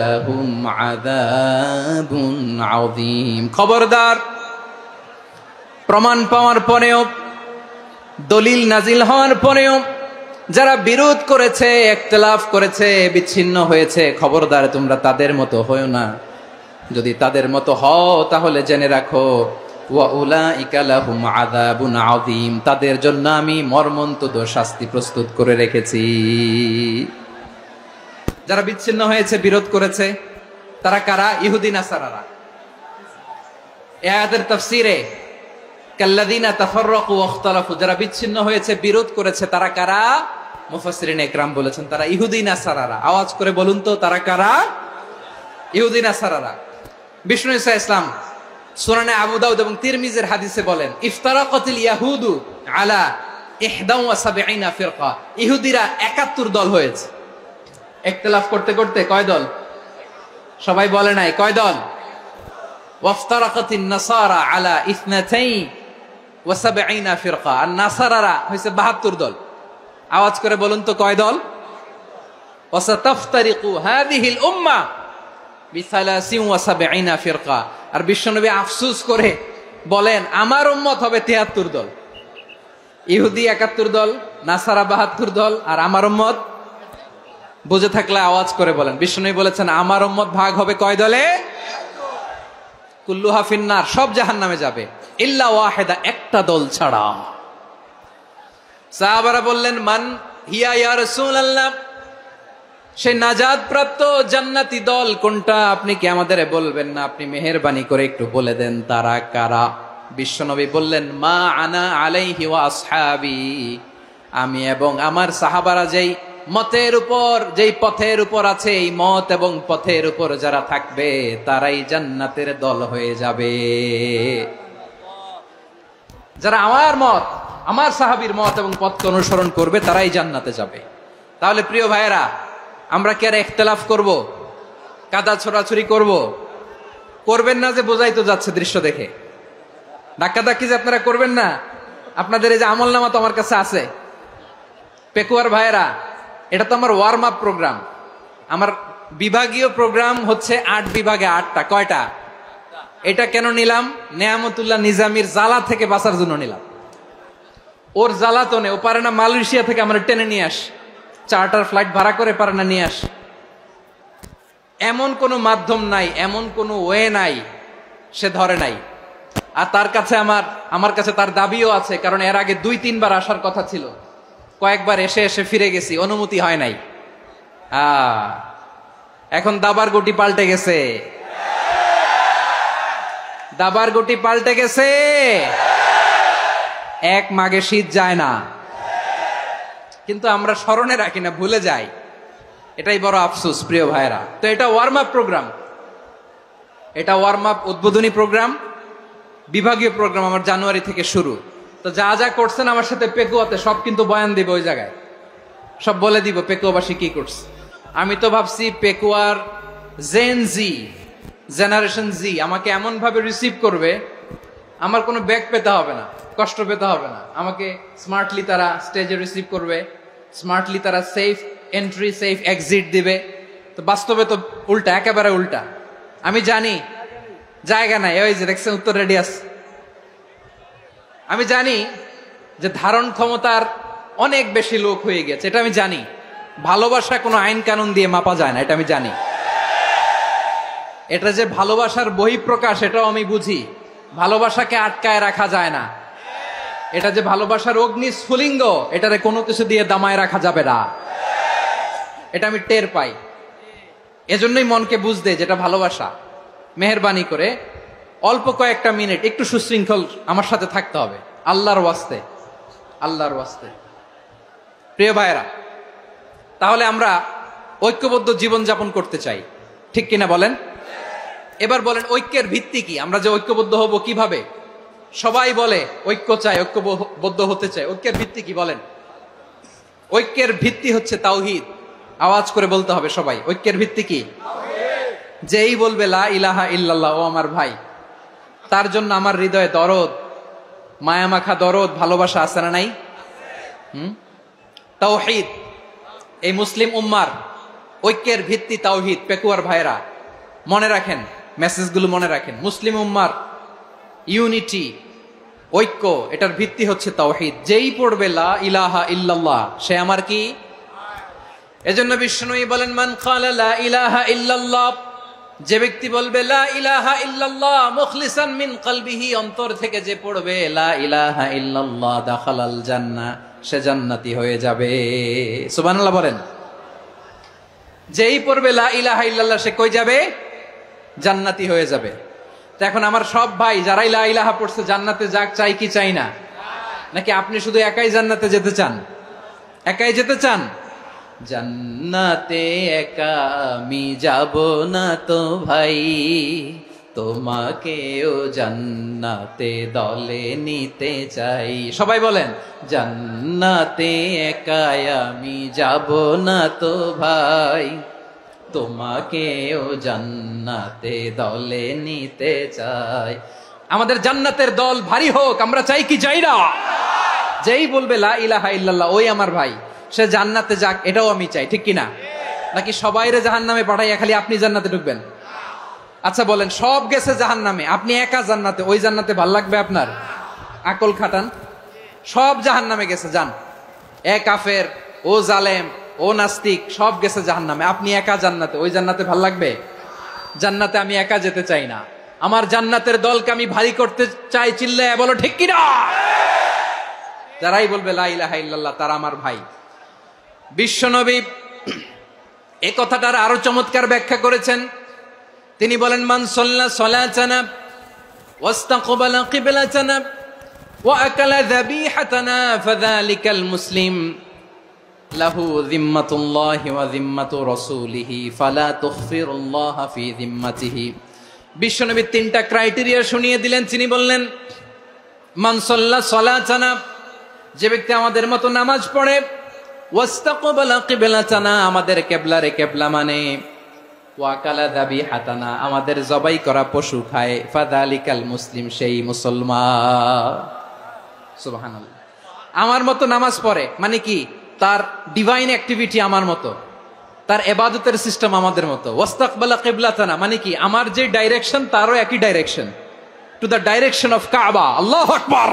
[SPEAKER 1] লাহুম আযাবুন আযীম। খবরদার, প্রমাণ পাওয়ার পরেও, দলিল নাজিল হওয়ার পরেও যারা বিরোধ করেছে, ইখতিলাফ করেছে, বিচ্ছিন্ন হয়েছে, খবরদার তোমরা তাদের মতো হয়ো না। যদি তাদের মতো হও তাহলে জেনে রাখো, ওয়া উলাইকা লাহুম আযাবুন আযীম, তাদের জন্য আমি মর্মন্তুদ শাস্তি প্রস্তুত করে রেখেছি। যারা বিচ্ছিন্ন হয়েছে, বিরোধ করেছে, তারা কারা? ইহুদি নাসারারা। এই আয়াতের তাফসীরে কাল্লাযীনা তাফাররাকু ওয়া ইখতালাফু, যারা বিচ্ছিন্ন হয়েছে, বিরোধ করেছে, তারা কারা? মুফাসসিরিন ইকরাম বলেছেন, তারা ইহুদি নাসারারা। আওয়াজ করে বলুন তো, তারা কারা? ইহুদি নাসারারা। বিষ্ণু ঈসা ইসলাম সুনানে আবু দাউদ এবং তিরমিজির হাদিসে বলেন, ইফতারাকাতিল ইয়াহুদু আলা 71 ফিরকা, ইহুদিরা 71 দল হয়েছে। ইখতিলাফ করতে করতে কয় দল? সবাই বলে নাই কয় দল? ওয়াফতারাকাতিন নাসারা আলা 72 ফিরকা। আর নাসারারা হইছে 72 দল। আওয়াজ করে বলুন তো কয় দল? ওয়াসাতাফতারিকু হাযিহিল উম্মাহ বি73 ফিরকা। আর বিশ্বনবী আফসোস করে বলেন আমার উম্মত হবে 73 দল। ইহুদি 71 দল, নাসারা 72 দল, আর আমার উম্মত। বুঝে থাকলে আওয়াজ করে বলেন। বিশ্বনবী বলেছেন আমার উম্মত ভাগ হবে কয় দলে? কুল্লুহা ফিন্নার, সব জাহান্নামে যাবে, ইল্লা ওয়াহিদা, একটা দল ছাড়া। সাহাবারা বললেন মান হিয়া ইয়া রাসূলুল্লাহ, সেই নাজাত প্রাপ্ত জান্নাতি দল কোনটা? আপনি কি আমাদের বলবেন না? আপনি মেহেরবানি করে একটু বলে দেন তারা কারা। বিশ্বনবী বললেন মা আনা আলাইহি ওয়া আসহাবি, আমি এবং আমার সাহাবারা যেই মতের উপর, যেই পথের উপর আছে, এই মত এবং পথের উপর যারা থাকবে তারাই জান্নাতের দল হয়ে যাবে। যারা আমার মত, আমার সাহাবীর মত এবং পথকে অনুসরণ করবে তারাই জান্নাতে যাবে। তাহলে প্রিয় ভাইয়েরা, আমরা কি আর ইখতিলাফ করব? কাদা ছোড়াছুরি করব? করবেন না যে বোঝাই তো যাচ্ছে দৃশ্য দেখে। ধাক্কাধাক্কি যে আপনারা করবেন না। আপনাদের এই যে আমলনামা তো আমার কাছে আছে। পেকুয়ার ভাইয়েরা, এটা তো আমার ওয়ার্ম আপ প্রোগ্রাম। আমার বিভাগীয় প্রোগ্রাম হচ্ছে 8 বিভাগে 8টা। কয়টা? এটা কেন নিলাম? নেয়ামতুল্লাহ নিজামীর জ্বালা থেকে বাঁচার জন্য নিলাম। ওর জ্বালাতনে ও পারে না মালয়েশিয়া থেকে আমরা টেনে নিয়ে আস, চার্টার ফ্লাইট ভাড়া করে পারে না নিয়ে আস। এমন কোনো মাধ্যম নাই, এমন কোনো ওয়ে নাই সে ধরে নাই। আর তার কাছে আমার কাছে তার দাবিও আছে, কারণ এর আগে 2-3 বার আসার কথা ছিল। কয়েকবার এসে এসে ফিরে গেছি, অনুমতি হয় নাই। এখন দাবার গুটি পাল্টে গেছে, দাবার গুটি পাল্টে গেছে। এক মাঘে শীত যায় না, কিন্তু আমরা স্মরণে রাখি না, ভুলে যাই। এটাই বড় আফসোস প্রিয় ভাইরা। তো এটা ওয়ার্ম আপ প্রোগ্রাম, এটা ওয়ার্ম আপ উদ্বোধনী প্রোগ্রাম, বিভাগীয় প্রোগ্রাম আমার জানুয়ারি থেকে শুরু। তো যা যা করছেন আমার সাথে পেকুয়াতে সব কিন্তু বয়ান দিব, ওই জায়গায় সব বলে দিব পেকুয়াবাসী কি করছে। আমি তো ভাবছি পেকুয়ার জেনারেশন জি আমাকে এমন ভাবে রিসিভ করবে, আমার কোনো ব্যাক পেতে হবে না, কষ্ট পেতে হবে না। আমাকে স্মার্টলি তারা স্টেজে রিসিভ করবে, স্মার্টলি তারা সেফ এন্ট্রি সেফ এক্সিট দিবে। তো বাস্তবে তো উল্টা, একেবারে উল্টা। আমি জানি জায়গা নাই, ওই যে দেখছেন উত্তর রেডিয়াস। আমি জানি যে ধারণ ক্ষমতার অনেক বেশি লোক হয়ে গেছে, এটা আমি জানি। ভালোবাসা কোনো আইন কানুন দিয়ে মাপা যায় না, এটা আমি জানি। এটা যে ভালোবাসার বহিঃপ্রকাশ এটাও আমি বুঝি। ভালোবাসাকে আটকায় রাখা যায় না। এটা যে ভালোবাসার অগ্নি স্ফুলিঙ্গ, এটারে কোনো কিছু দিয়ে দামায় রাখা যাবে না, এটা আমি টের পাই। এজন্যই মনকে বুঝতে যেটা ভালোবাসা। মেহেরবানি করে অল্প কয়েকটা মিনিট একটু সুশৃঙ্খল আমার সাথে থাকতে হবে, আল্লাহর ওয়াস্তে, আল্লাহর ওয়াস্তে। প্রিয় ভাইয়েরা, তাহলে আমরা ঐক্যবদ্ধ জীবন যাপন করতে চাই, ঠিক কিনা বলেন? এবার বলেন ঐক্যের ভিত্তি কি? আমরা যে ঐক্যবদ্ধ হব কিভাবে? সবাই বলে ঐক্য চাই, ঐক্যবদ্ধ হতে চাই। ঐক্যের ভিত্তি কি বলেন? ঐক্যের ভিত্তি হচ্ছে তাওহীদ। আওয়াজ করে বলতে হবে সবাই, ঐক্যের ভিত্তি কি? যেই বলবে লা ইলাহা ইল্লাল্লাহ, ও আমার ভাই, তার জন্য আমার হৃদয়ে দরদ, মায়ামাখা দরদ, ভালোবাসা আছে না নাই? তাওহীদ। এই মুসলিম উম্মার ঐক্যের ভিত্তি তাওহীদ। পেকুয়ার ভাইরা মনে রাখেন, মেসেজগুলো মনে রাখেন। মুসলিম উম্মার ইউনিটি, ঐক্য, এটার ভিত্তি হচ্ছে তাওহীদ। যেই পড়বে লা ইলাহা ইল্লাল্লাহ সে আমার কি? এজন্য বিষ্ণুই বলেন মান ক্বালা লা ইলাহা ইল্লাল্লাহ, যে ব্যক্তি বলবে লা ইলাহা ইল্লাল্লাহ মুখলিসান মিন কলবিহি, অন্তর থেকে যে পড়বে লা ইলাহা ইল্লাল্লাহ, দাখালাল জান্নাহ, সে জান্নাতি হয়ে যাবে। সুবহানাল্লাহ বলেন। যেই পড়বে লা ইলাহা ইল্লাল্লাহ সে কই যাবে? জান্নাতি হয়ে যাবে। তো এখন আমার সব ভাই যারাই লা ইলাহা পড়ছে জান্নাতে যাক, চাই কি চাই না? নাকি আপনি শুধু একাই জান্নাতে যেতে চান? একাই যেতে চান? জান্নাতে একা আমি যাব না তো ভাই, তোমাকেও জান্নাতে দলে নিতে চাই। সবাই বলেন, জান্নাতে একাই আমি যাব না তো ভাই, তোমাকেও জান্নাতে দলে নিতে চাই। আমাদের জান্নাতের দল ভারী হোক, আমরা চাই কি চাই না? যেই বলবে লা ইলাহা ইল্লাল্লাহ ওই আমার ভাই, সে জান্নাতে যাক, এটাও আমি চাই, ঠিক কিনা? নাকি সবাইরে জাহান্নামে পাঠাইয়া খালি আপনি জান্নাতে ঢুকবেন? আচ্ছা বলেন, সব গেছে জাহান্নামে, আপনি একা জান্নাতে, ওই জান্নাতে ভাল লাগবে আপনার? আকল খাটান। সব জাহান্নামে গেছে, যান। এ কাফের, ও জালেম, ও নাস্তিক, সব গেছে জাহান্নামে, আপনি একা জান্নাতে, ওই জান্নাতে ভাল লাগবে? জান্নাতে আমি একা যেতে চাই না, আমার জান্নাতের দলকে আমি ভারী করতে চাই। চিল্লায় বলো ঠিক কিনা? যারাই বলবে লা ইলাহা ইল্লাল্লাহ তারা আমার ভাই। বিশ্বনবী এই কথাটার আরো চমৎকার ব্যাখ্যা করেছেন। তিনি বলেন, মান সাল্লা সালাতানা ওয়াস্তাকবালা কিবলাতানা ওয়া আকালা যাবিহাতানা ফাযালিকাল মুসলিম লাহু যিম্মাতুল্লাহি ওয়া যিম্মাতু রাসূলিহি ফালা তুগফিরুল্লাহা ফি যিম্মাতিহি। বিশ্বনবী তিনটা ক্রাইটেরিয়া শুনিয়ে দিলেন। তিনি বললেন, মান সাল্লা সালাতানা, যে ব্যক্তি আমাদের মতো নামাজ পড়ে, ওয়াস্তাকবালা কিবলাতানা, আমাদের কিবলারে কিবলা মানে, ওয়াকালা যাবিহাতানা, আমাদের জবাই করা পশু খায়, ফাযালিকাল মুসলিম, সেই মুসলমান। সুবহানাল্লাহ। আমার মতো নামাজ পড়ে মানে কি? তার ডিভাইন অ্যাক্টিভিটি আমার মতো, তার ইবাদতের সিস্টেম আমাদের মতো। ওয়াস্তাকবালা কিবলাতানা মানে কি? আমার যে ডাইরেকশন তারও একই direction, to the direction of কাবা। আল্লাহু আকবার।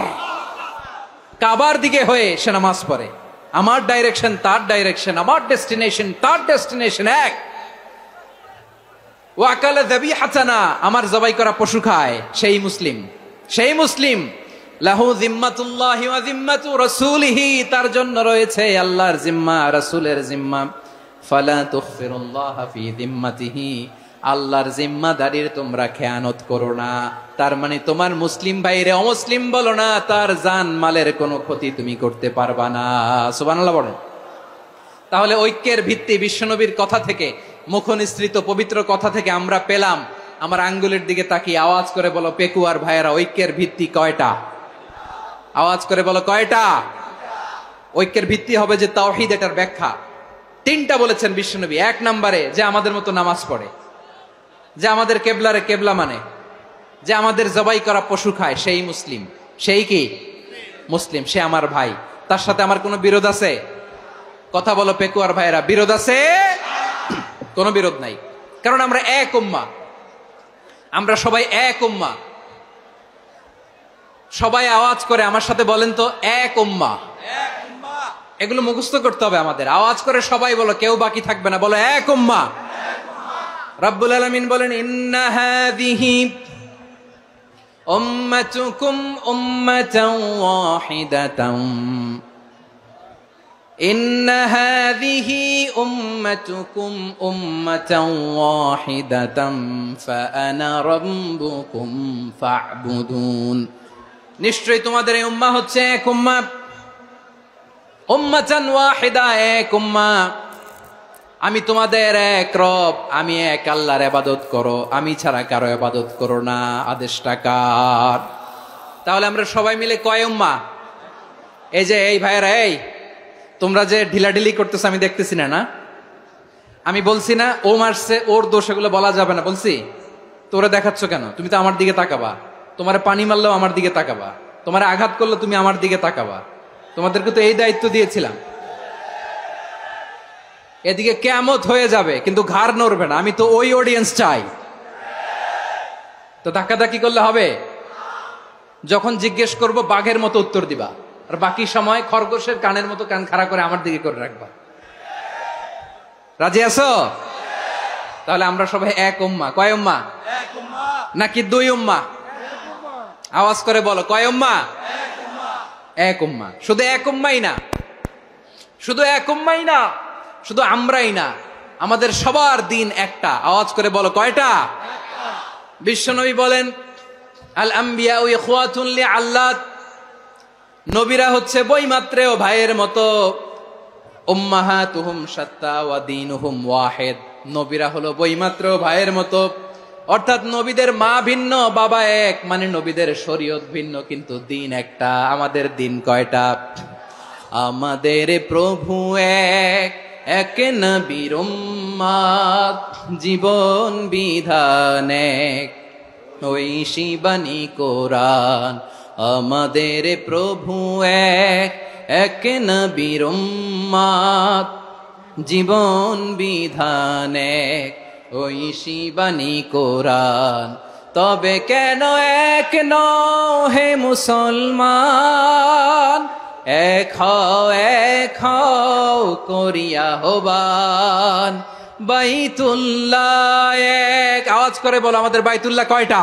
[SPEAKER 1] কাবার দিকে হয়ে সে নামাজ পড়ে। আমার ডাইরেকশন তার ডাইরেকশন, আমার ডেস্টিনেশন তার ডেস্টিনেশন এক। ওয়াকালা যাবিহাতানা, আমার জবাই করা পশু খায়, সেই মুসলিম। সেই মুসলিম। লাহু যিম্মাতুল্লাহি ওয়া যিম্মাতু রাসূলিহি, তার জন্য রয়েছে আল্লাহর জিম্মা, রাসূলের জিম্মা। ফালা তুগফিরুল্লাহা ফি যিম্মাতিহি, আল্লাহর জিম্মাদারির তোমরা খেয়ানত করো না। তার মানে তোমার মুসলিম ভাইরে অমুসলিম বলো না, তার জান মালের কোনো ক্ষতি তুমি করতে পারবা না। সুবহানাল্লাহ বলেন। তাহলে ঐক্যের ভিত্তি বিশ্বনবীর কথা থেকে, মুখনিসৃত পবিত্র কথা থেকে আমরা পেলাম। আমার আঙ্গুলের দিকে তাকিয়ে আওয়াজ করে বলো পেকুয়ার ভাইয়েরা, ঐক্যের ভিত্তি কয়টা? আওয়াজ করে বলো কয়টা? ঐক্যের ভিত্তি হবে যে তাওহীদ, এটার ব্যাখ্যা তিনটা বলেছেন বিশ্বনবী। এক নম্বরে, যে আমাদের মতো নামাজ পড়ে, যে আমাদের কেবলারে কেবলা মানে, যে আমাদের জবাই করা পশু খায়, সেই মুসলিম। সেই কি মুসলিম? সে আমার ভাই। তার সাথে আমার কোনো বিরোধ আছে? কথা বলো পেকুয়ার ভাইয়েরা, বিরোধ আছে? কোনো বিরোধ নাই, কারণ আমরা এক উম্মাহ, আমরা সবাই এক উম্মাহ। সবাই আওয়াজ করে আমার সাথে বলেন তো, এক উম্মাহ। এগুলো মুখস্থ করতে হবে আমাদের। আওয়াজ করে সবাই বলো, কেউ বাকি থাকবে না, বলো এক উম্মাহ। রাব্বুল আলামিন বলেন, ইন্না হাযিহি উম্মাতুকুম উম্মাতান ওয়াহিদাতান, ইন্না হাযিহি উম্মাতুকুম উম্মাতান ওয়াহিদাতান ফাআনা রাব্বুকুম ফা'বুদুন। নিশ্চয়ই তোমাদের এই উম্মাহ হচ্ছে এক উম্মাহ। উম্মাতান ওয়াহিদা, এক উম্মাহ। আমি তোমাদের এক রব, আমি এক আল্লাহর ইবাদত করো, আমি ছাড়া কারো ইবাদত করো না। আদেশটা কার? তাহলে আমরা সবাই মিলে কয় উম্মাহ? এই যে এই ভাইয়েরা, এই তোমরা যে ঢিলাঢিলি করতেছ আমি দেখতেছি না, না? আমি বলছি না ও মারছে, ওর দোষ, এগুলো বলা যাবে না। বলছি তোরা দেখাচ্ছ কেন? তুমি তো আমার দিকে তাকাবা। তোমার পানি মারলেও আমার দিকে তাকাবা, তোমার আঘাত করলে তুমি আমার দিকে তাকাবা। তোমাদেরকে তো এই দায়িত্ব দিয়েছিলাম। এদিকে কিয়ামত হয়ে যাবে কিন্তু ঘাড় নড়বে না। আমি তো ওই অডিয়েন্স চাই। তো ধাক্কাধাক্কি করলে হবে? যখন জিজ্ঞেস করব বাঘের মতো উত্তর দিবা, আর বাকি সময় খরগোশের কানের মতো কান খাড়া করে আমার দিকে করে রাখবা। রাজি আছো? তাহলে আমরা সবাই এক উম্মাহ। কয় উম্মাহ? নাকি দুই উম্মাহ? আওয়াজ করে বলো, কয় উম্মাহ? এক উম্মাহ। শুধু এক উম্মাই না, শুধু এক উম্মাই না, শুধু আমরাই না, আমাদের সবার দিন একটা। আওয়াজ করে বলো কয়টা? বিশ্বনবী বলেন, আল আম্বিয়া ইখওয়াতুন লিআল্লাত, নবীরা হচ্ছে বৈমাত্রেয় ভাইয়ের মতো। উম্মাহাতুহুম শাত্তা ওয়া দীনুহুম ওয়াহিদ, নবীরা হলো বৈমাত্রেয় ভাইয়ের মতো, অর্থাৎ নবীদের মা ভিন্ন, বাবা এক, মানে নবীদের শরীয়ত ভিন্ন, কিন্তু দিন একটা। আমাদের দিন কয়টা? আমাদের প্রভু এক, এক নবীর উম্মত, জীবন বিধান এক, ঐশী বাণী কোরআন। আমাদের প্রভু এক, এক নবীর উম্মত, জীবন বিধান এক, ঐশী বাণী কোরআন। তবে কেন এক নও হে মুসলমান, এক হও করিয়া হবান। বাইতুল্লাহ এক, আওয়াজ করে বলো আমাদের বাইতুল্লাহ কয়টা?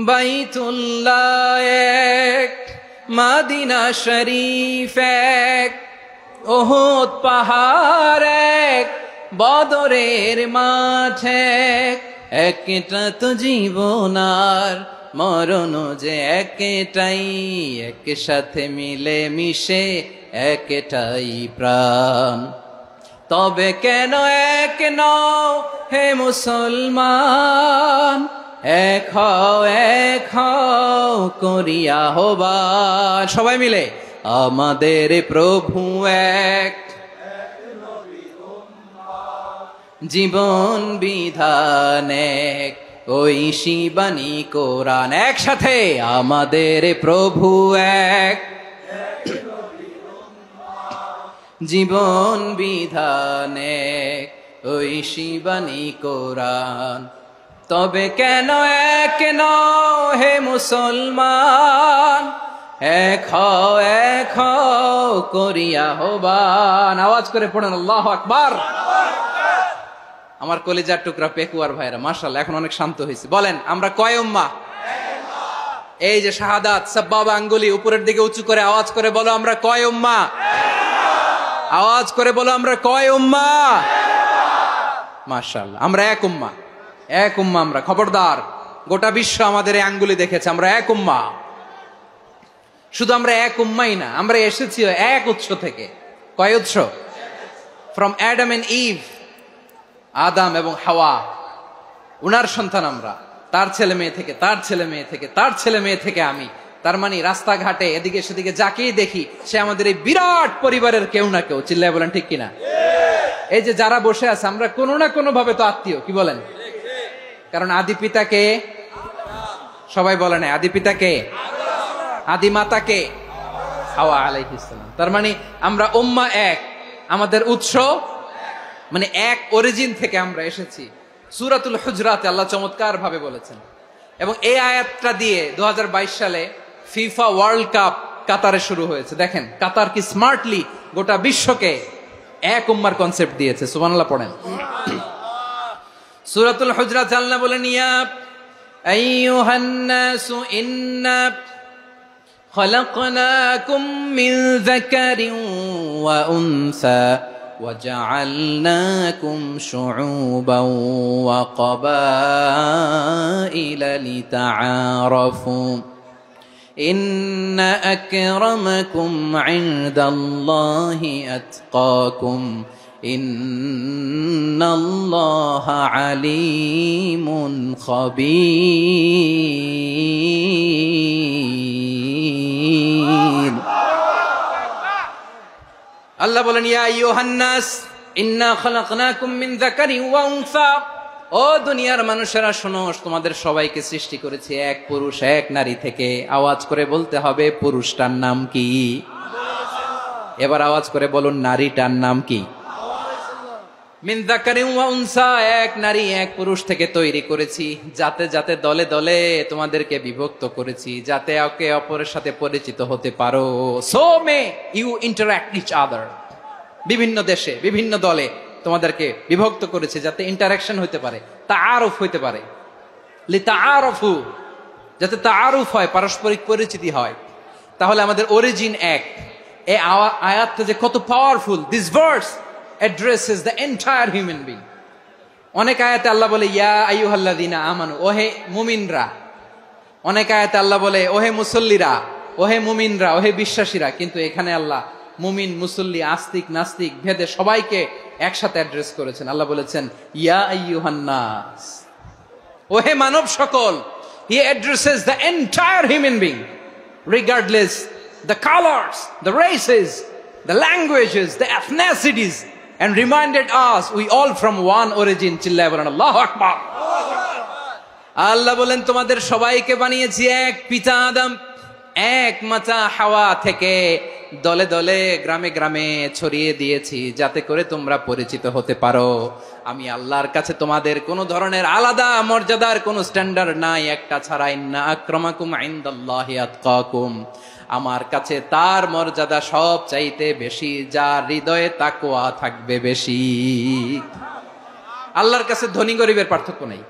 [SPEAKER 1] বাইতুল্লাহ এক, মদিনা শরীফ এক, উহুদ পাহাড় এক, বদরের মাঠ এক। একটা তো জীবন আর মরণ যে একটাই, একসাথে মিলে মিশে একটাই প্রাণ। তবে কেন এক নও হে মুসলমান, এক হও করিয়া হবান। সবাই মিলে আমাদের প্রভু এক, জীবন বিধান এক, ঐশী বাণী কোরআন। একসাথে আমাদের প্রভু এক, জীবন বিধান এক, ঐশী বাণী কোরআন। তবে কেন এক নও হে মুসলমান, এক হও করিয়া হবান। আওয়াজ করে পড়েন আল্লাহু আকবার। আমার কলিজার টুকরা পেকুয়ার ভাইরা মাশাআল্লাহ এখন অনেক শান্ত হয়েছে। বলেন আমরা কয় উম্মাহ? এই যে শাহাদাত সাব্বাবা আঙ্গুলি উপরের দিকে উঁচু করে আওয়াজ করে বলো আমরা কয় উম্মাহ? আওয়াজ করে বলো আমরা কয় উম্মাহ? মাশাআল্লাহ আমরা এক উম্মাহ, এক উম্মাহ আমরা। খবরদার, গোটা বিশ্ব আমাদের এই আঙ্গুলি দেখেছে, আমরা এক উম্মাহ। শুধু আমরা এক উম্মাই না, আমরা এসেছি এক উৎস থেকে। কয় উৎস? ফ্রম অ্যাডাম এন্ড ইভ, আদাম এবং হাওয়া, উনার সন্তান আমরা। তার ছেলে মেয়ে থেকে, তার ছেলে মেয়ে থেকে, তার ছেলে মেয়ে থেকে আমি। তার মানে রাস্তাঘাটে এদিকে সেদিকে যাকেই দেখি সে আমাদের এই বিরাট পরিবারের কেউ না কেউ। চিল্লায় বলেন ঠিক কিনা? এই যে যারা বসে আছে আমরা কোনো না কোনো ভাবে তো আত্মীয়, কি বলেন? কারণ আদি পিতাকে সবাই বলে না, আদি পিতাকে, আদি মাতাকে হাওয়া আলাইহিস সালাম। তার মানে আমরা উম্মাহ এক, আমাদের উৎস মানে এক অরিজিন থেকে আমরা এসেছি। সূরাতুল হুজরাতে আল্লাহ চমৎকার ভাবে বলেছেন। এবং এই আয়াতটা দিয়ে 2022 সালে ফিফা ওয়ার্ল্ড কাপ কাতারে শুরু হয়েছে। দেখেন কাতার কি স্মার্টলি গোটা বিশ্বকে এক উম্মার কনসেপ্ট দিয়েছে। সুবহানাল্লাহ পড়েন। সূরাতুল হুজরাত আল্লাহ বলেন, ইয়া আইয়ুহান নাসু ইন্না খলাকনাকুম মিন যাকারিন ওয়া উনসা وجعلناكم شعوبا وقبائل لتعارفوا إن أكرمكم عند الله أتقاكم إن الله عليم خبير। আল্লাহ বলেন, ইয়া আইয়ুহান নাস ইন্না খলাকনাকুম মিন যাকারিন ওয়া উনসা, ও দুনিয়ার মানুষেরা শোনো, তোমাদের সবাইকে সৃষ্টি করেছি এক পুরুষ এক নারী থেকে। আওয়াজ করে বলতে হবে পুরুষটার নাম কি? এবার আওয়াজ করে বলুন নারীটার নাম কি? মিন যাকারিন ওয়া উনসা, এক নারী এক পুরুষ থেকে তৈরি করেছি। যাতে যাতে দলে দলে তোমাদেরকে বিভক্ত করেছি, যাতে একে অপরের সাথে পরিচিত হতে পারো। So may you interact each other. বিভিন্ন দেশে বিভিন্ন দলে তোমাদেরকে বিভক্ত করেছে যাতে ইন্টারাকশন হতে পারে, তাআরুফ হতে পারে। লিতাআরফু, যাতে তাআরুফ হয়, পারস্পরিক পরিচিতি হয়। তাহলে আমাদের অরিজিন এক। এই আয়াতটা যে কত powerful. This verse addresses the entire human being. অনেক আয়াতে আল্লাহ বলে ইয়া আইয়ুহাল্লাযীনা আমানু, ওহে মুমিনরা। অনেক আয়াতে আল্লাহ বলে ওহে মুসল্লিরা, ওহে মুমিনরা, ওহে বিশ্বাসীরা। কিন্তু এখানে আল্লাহ মুমিন মুসল্লি আস্তিক নাস্তিক ভেদে সবাইকে একসাথে অ্যাড্রেস করেছেন। আল্লাহ বলেছেন ইয়া আইয়ুহান নাস, ওহে মানব সকল, he addresses the entire human being regardless the colors, the races, the languages, the ethnicities, and reminded us we all from one origin. চিল্লায় বলেন আল্লাহু আকবার। আল্লাহ বলেন তোমাদের সবাইকে বানিয়েছি এক পিতা আদম, এক মাতা হাওয়া থেকে, দলে দলে গ্রামে গ্রামে ছড়িয়ে দিয়েছি যাতে করে তোমরা পরিচিত হতে পারো। আমি আল্লাহর কাছে তোমাদের কোন ধরনের আলাদা মর্যাদার কোন স্ট্যান্ডার্ড নাই একটা ছাড়া। ইন্না আক্রামাকুম ইনদাল্লাহি আতকাকুম, আমার কাছে তার মর্যাদা সব চাইতে বেশি যার হৃদয়ে তাকওয়া থাকবে বেশি। আল্লাহর কাছে ধনী গরিবের পার্থক্য নাই,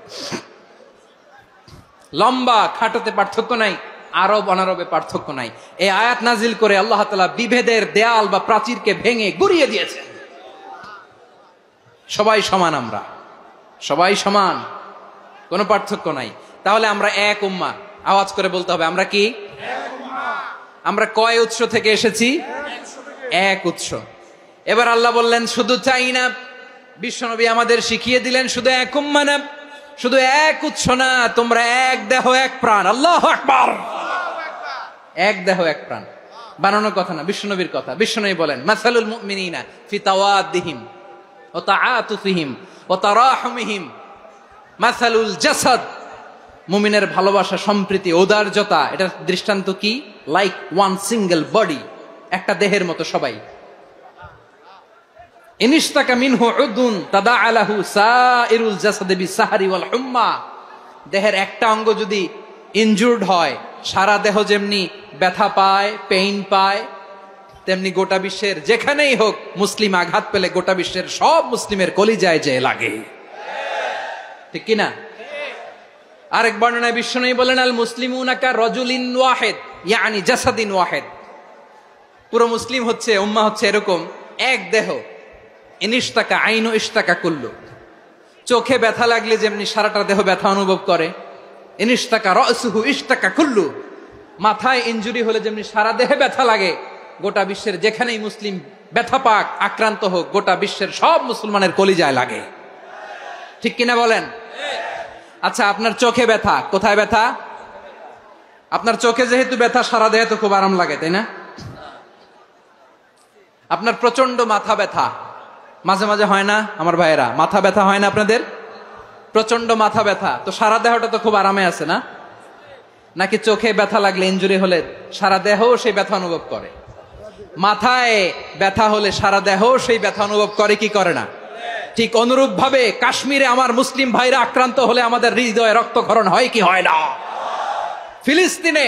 [SPEAKER 1] লম্বা খাটোতে পার্থক্য নাই, আরব অনারবে পার্থক্য নাই। এই আয়াত নাজিল করে আল্লাহ তাআলা বিভেদের দেয়াল বা প্রাচীরকে ভেঙে গুড়িয়ে দিয়েছেন। সবাই সমান, আমরা সবাই সমান, কোনো পার্থক্য নাই। তাহলে আমরা এক উম্মাহ। আওয়াজ করে বলতে হবে আমরা কি? আমরা কয় উৎস থেকে এসেছি? এক উৎস। এবার আল্লাহ বললেন শুধু চাই না, বিশ্বনবী আমাদের শিখিয়ে দিলেন শুধু এক উম্মাহ না, শুধু এক উৎস না, তোমরা এক দেহ এক প্রাণ। আল্লাহু আকবার। এক দেহ এক প্রাণ বানানোর কথা না, বিশ্বনবীর কথা। বিশ্বনবী বলেন মাসালুল মুমিনিনা ফি তাওয়াদ্দিহিম ওয়া তাআতুফিহিম ওয়া তারাহুমিহিম মাসালুল জাসাদ। মুমিনের ভালোবাসা, সম্প্রীতি, ঔদার্যতা, এটার দৃষ্টান্ত কি? লাইক ওয়ান সিঙ্গেল বডি, একটা দেহের মতো সবাই। ইনিশতাকা মিনহু উদুন তাদাআ লাহু সাইরুল জাসাদি বিসাহরি ওয়াল হুম্মা। দেহের একটা অঙ্গ যদি ইনজুর্ড হয়, সারা দেহ যেমনি ব্যথা পায়, পেইন পায়, তেমনি গোটা বিশ্বের যেখানেই হোক মুসলিম আঘাত পেলে গোটা বিশ্বের সব মুসলিমের কলিজায় যে লাগে, ঠিক কিনা? আরেক বর্ণনায় বিশ্বনবী বলেন আল মুসলিমুনা কা রাজুলিন ওয়াহিদ ইয়ানি জাসাদিন ওয়াহিদ। পুরো মুসলিম হচ্ছে, উম্মাহ হচ্ছে এরকম এক দেহ। ইনিশতাকা আইনু ইশতাকা কুল্লু। চোখে ব্যথা লাগলে যেমনি সারাটা দেহ ব্যথা অনুভব করে, ইনিশতাকা রাসুহু ইশতাকা কুল্লু। মাথায় ইনজুরি হলে যেমনি সারা দেহে ব্যথা লাগে, গোটা বিশ্বের যেখানেই মুসলিম ব্যথা পাক, আক্রান্ত হোক, গোটা বিশ্বের সব মুসলমানের কলিজায় লাগে, ঠিক কিনা বলেন? আচ্ছা, আপনার চোখে ব্যথা, কোথায় ব্যথা? আপনার চোখে যেহেতু ব্যথা, সারা দেহে তো খুব আরাম লাগে, তাই না? আপনার প্রচন্ড মাথা ব্যথা মাঝে মাঝে হয় না আমার ভাইয়েরা? মাথা ব্যথা হয় না আপনাদের? প্রচন্ড মাথা ব্যথা, তো সারা দেহটা তো খুব আরামে আছে না? নাকি চোখে ব্যথা লাগলে, ইনজুরি হলে সারা দেহ সেই ব্যথা অনুভব করে? মাথায় ব্যথা হলে সারা দেহ সেই ব্যথা অনুভব করে কি করে না? ঠিক অনুরূপ ভাবে কাশ্মীরে আমার মুসলিম ভাইরা আক্রান্ত হলে আমাদের হৃদয়ে রক্তক্ষরণ হয় কি হয় না? ফিলিস্তিনে